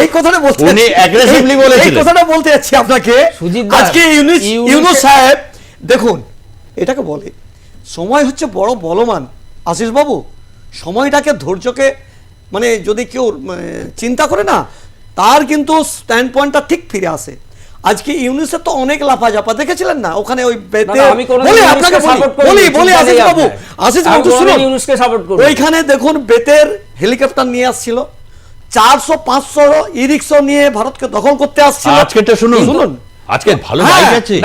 এই কথাটা বলতে উনি অ্যাগ্রেসিভলি এই বলেছিলেন। কথাটা বলতে যাচ্ছি আপনাকে। সুজিত দা, আজকে ইউনূস সাহেব দেখুন, এটাকে বলে সময় হচ্ছে বড় বলবান আশিস বাবু। সময়টাকে ধৈর্যকে মানে যদি কেউ চিন্তা করে না, তার কিন্তু স্ট্যান্ড পয়েন্টটা ঠিক ফিরে আসে। আজকে ইউনিসেফ তো অনেক লাফাঝাপা দেখেছিলেন না ওখানে ওই আমি কোনোদিন ইউনুসকে support করিনি, বলি চিন্তা আশিস নেই বাবু, আপনার। আশিস আমি বাবু কোনোদিন শুনুন, ইউনুসকে support করিনি। ওইখানে দেখুন বেতের হেলিকপ্টার নিয়ে আসছিল, 400-500 ই-রিক্সা নিয়ে ভারতকে দখল করতে আসছিল। আজকেরটা শুনুন, শুনুন আজকে ভালো হ্যাঁ, লাইভ আছে।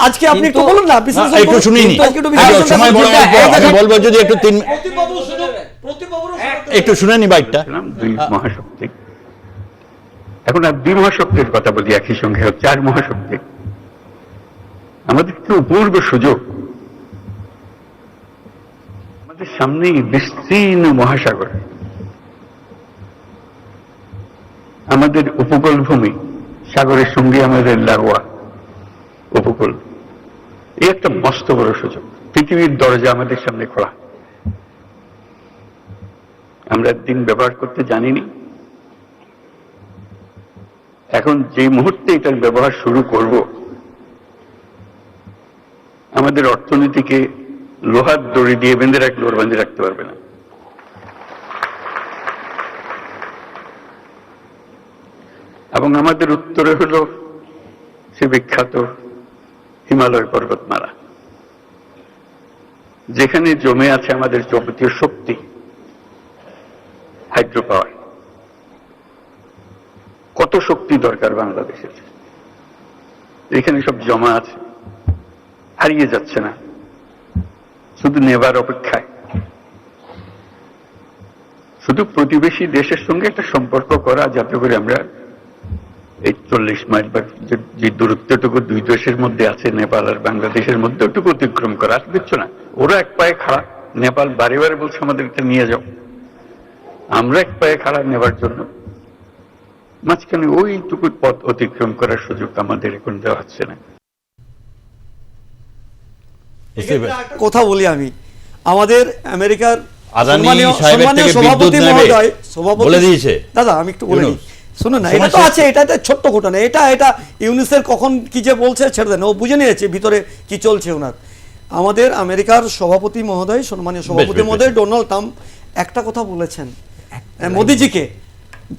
আজকে আপনি একটু বলুন না বিশ্লেষণ একটু করুন। শুনিনি, আজকে একটু হ্যাঁ, বিশ্লেষণ সময় বড় করুন। অল্প, আমি বলবো যদি একটু প্রতিবাবু শুনুন, প্রতিবাবুরও শুনুন। একটু শুনে নি বাইকটা। দুই মহাশক্তি, এখন আর দুই মহাশক্তির কথা বলি একই সঙ্গে, 4 মহাশক্তি। আমাদের কি অপূর্ব সুযোগ, আমাদের সামনে বিস্তীর্ণ মহাসাগর, আমাদের উপকূল ভূমি, সাগরের সঙ্গে আমাদের লাগোয়া উপকূল, এই একটা মস্ত বড় সুযোগ। পৃথিবীর দরজা আমাদের সামনে খোলা, আমরা দিন ব্যবহার করতে জানিনি। এখন যে মুহূর্তে এটার ব্যবহার শুরু করব, আমাদের অর্থনীতিকে লোহার দড়ি দিয়ে বেঁধে রাখলে ওর বেঁধে রাখতে পারবে না। এবং আমাদের উত্তরে হলো সে বিখ্যাত হিমালয় পর্বতমালা, যেখানে জমে আছে আমাদের যাবতীয় শক্তি, হাইড্রো পাওয়ার। কত শক্তি দরকার বাংলাদেশের, এখানে সব জমা আছে, হারিয়ে যাচ্ছে না, শুধু নেবার অপেক্ষায়। শুধু প্রতিবেশী দেশের সঙ্গে একটা সম্পর্ক করা, যাতে করে আমরা এই 40 মাইল বা যে দূরত্বটুকু দুই দেশের মধ্যে আছে, নেপাল আর বাংলাদেশের মধ্যে, ওটুকু অতিক্রম করা। আর দেখছো না, ওরা এক পায়ে খাড়া, নেপাল বারে বারে বলছে আমাদেরকে নিয়ে যাও, আমরা এক পায়ে খাড়া নেবার জন্য। মাঝখানে ওইটুকু পথ অতিক্রম করার সুযোগ আমাদের এখন দেওয়া হচ্ছে না। কথা বলি আমি, আমাদের আমেরিকার আদানি সম্মানীয়- সাহেবের সম্মানীয় থেকে সভাপতি বিদ্যুৎ নেবে মহোদয়, সভাপতি বলে দিয়েছে। দাদা আমি একটু বলে দিই, ইউনুস। শুনুন না, সময় এটা তো শেষ। আছে, এটা একটা ছোট্ট ঘটনা, এটা ইউনিসের কখন কি যে বলছে ছেড়ে দেন, ও বুঝে নিয়েছে ভিতরে কি চলছে ওনার। আমাদের আমেরিকার সভাপতি মহোদয়, সম্মানীয় সভাপতি বেশ। মহোদয় ডোনাল্ড ট্রাম্প একটা কথা বলেছেন মোদিজিকে,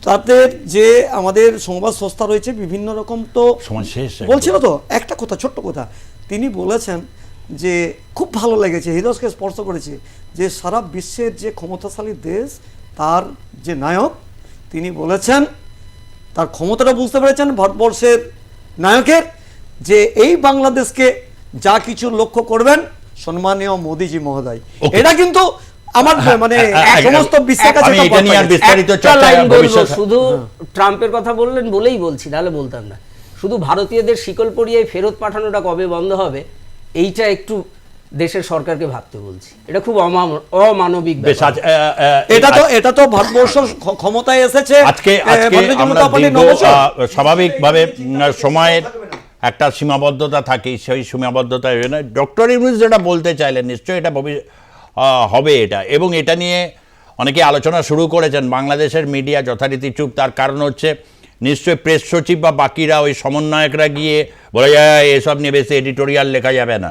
তাদের যে আমাদের সংবাদ সংস্থা রয়েছে বিভিন্ন রকম, তো সময় শেষ একদম। বলছিল তো একটা কথা, ছোট্ট কথা, তিনি বলেছেন যে খুব ভালো লেগেছে, হৃদয়কে স্পর্শ করেছে, যে সারা বিশ্বের যে ক্ষমতাশালী দেশ, তার যে নায়ক, তিনি বলেছেন তার ক্ষমতাটা বুঝতে পেরেছেন ভারতবর্ষের নায়কের, যে এই বাংলাদেশকে যা কিছু লক্ষ্য করবেন সম্মানীয় মোদিজি মহোদয়। Okay. এটা কিন্তু আমার মানে সমস্ত বিশ্বের কাছে আমি এটা এটা নিয়ে আর বর্তায়। বিস্তারিত একটা চর্চা লাইন বলবো, ভবিষ্যৎ। শুধু ট্রাম্পের কথা বললেন বলেই বলছি, নাহলে বলতাম না। শুধু ভারতীয়দের শিকল পরিয়ে ফেরত পাঠানোটা কবে বন্ধ হবে, এইটা একটু দেশের সরকারকে ভাবতে বলছি। এটা খুব অমানবিক বেশ, ব্যাপার। এটা তো ভারতবর্ষ ক্ষমতায় এসেছে আজকে ভারতীয় আমরা জনতা পার্টির দীর্ঘ, নববর্ষ। স্বাভাবিকভাবে সময়ের একটা সীমাবদ্ধতা থাকে, সেই সীমাবদ্ধতা ডক্টর ইউনুস যেটা বলতে চাইলেন, নিশ্চয়ই এটা হবে এটা, এবং এটা নিয়ে অনেকে আলোচনা শুরু করেছেন। বাংলাদেশের মিডিয়া যথারীতি চুপ, তার কারণ হচ্ছে নিশ্চয়ই প্রেস সচিব বা বাকিরা ওই সমন্বয়করা গিয়ে বলে যায় এসব নিয়ে বেশি এডিটোরিয়াল লেখা যাবে না,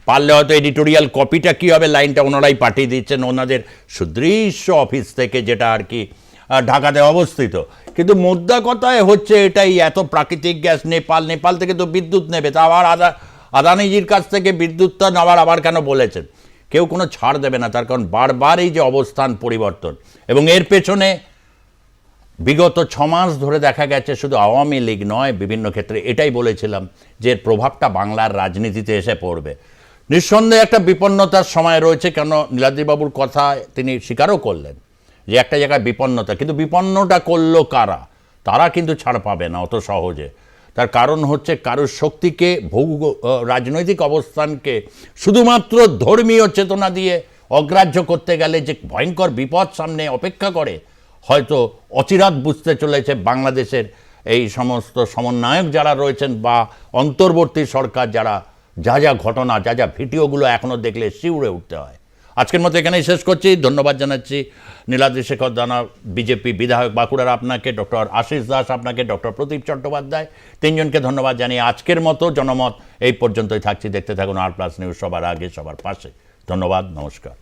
পারলে হয়তো এডিটোরিয়াল কপিটা কী হবে, লাইনটা ওনারাই পাঠিয়ে দিচ্ছেন ওনাদের সুদৃশ্য অফিস থেকে, যেটা আর কি ঢাকাতে অবস্থিত। কিন্তু মোদ্দা কথায় হচ্ছে এটাই, এত প্রাকৃতিক গ্যাস নেপাল থেকে তো বিদ্যুৎ নেবে, তা আবার আদানিজির কাছ থেকে বিদ্যুৎটা নেওয়ার আবার কেন বলেছেন? কেউ কোনো ছাড় দেবে না, তার কারণ বারবার এই যে অবস্থান পরিবর্তন, এবং এর পেছনে বিগত 6 মাস ধরে দেখা গেছে শুধু আওয়ামী লীগ নয়, বিভিন্ন ক্ষেত্রে এটাই বলেছিলাম যে এর প্রভাবটা বাংলার রাজনীতিতে এসে পড়বে। নিঃসন্দেহে একটা বিপন্নতার সময় রয়েছে, কেন নীলাদ্রিবাবুর কথা তিনি স্বীকারও করলেন যে একটা জায়গায় বিপন্নতা, কিন্তু বিপন্নটা করলো কারা? তারা কিন্তু ছাড় পাবে না অত সহজে। তার কারণ হচ্ছে কারোর শক্তিকে, রাজনৈতিক অবস্থানকে শুধুমাত্র ধর্মীয় চেতনা দিয়ে অগ্রাহ্য করতে গেলে যে ভয়ঙ্কর বিপদ সামনে অপেক্ষা করে, হয়তো অচিরাত বুঝতে চলেছে বাংলাদেশের এই সমস্ত সমন্বয়ক যারা রয়েছেন বা অন্তর্বর্তী সরকার যারা, যা ঘটনা, যা ভিডিওগুলো এখনও দেখলে শিউরে উঠতে হয়। আজকের মতো এখানেই শেষ করছি। ধন্যবাদ জানাচ্ছি নীলাদ্রি শেখর দানা বিজেপি বিধায়ক বাঁকুড়ার আপনাকে, ডক্টর আশিস দাস আপনাকে, ডক্টর প্রদীপ চট্টোপাধ্যায়, তিনজনকে ধন্যবাদ জানিয়ে আজকের মতো জনমত এই পর্যন্তই থাকছি। দেখতে থাকুন আর প্লাস নিউজ, সবার আগে সবার পাশে। ধন্যবাদ, নমস্কার।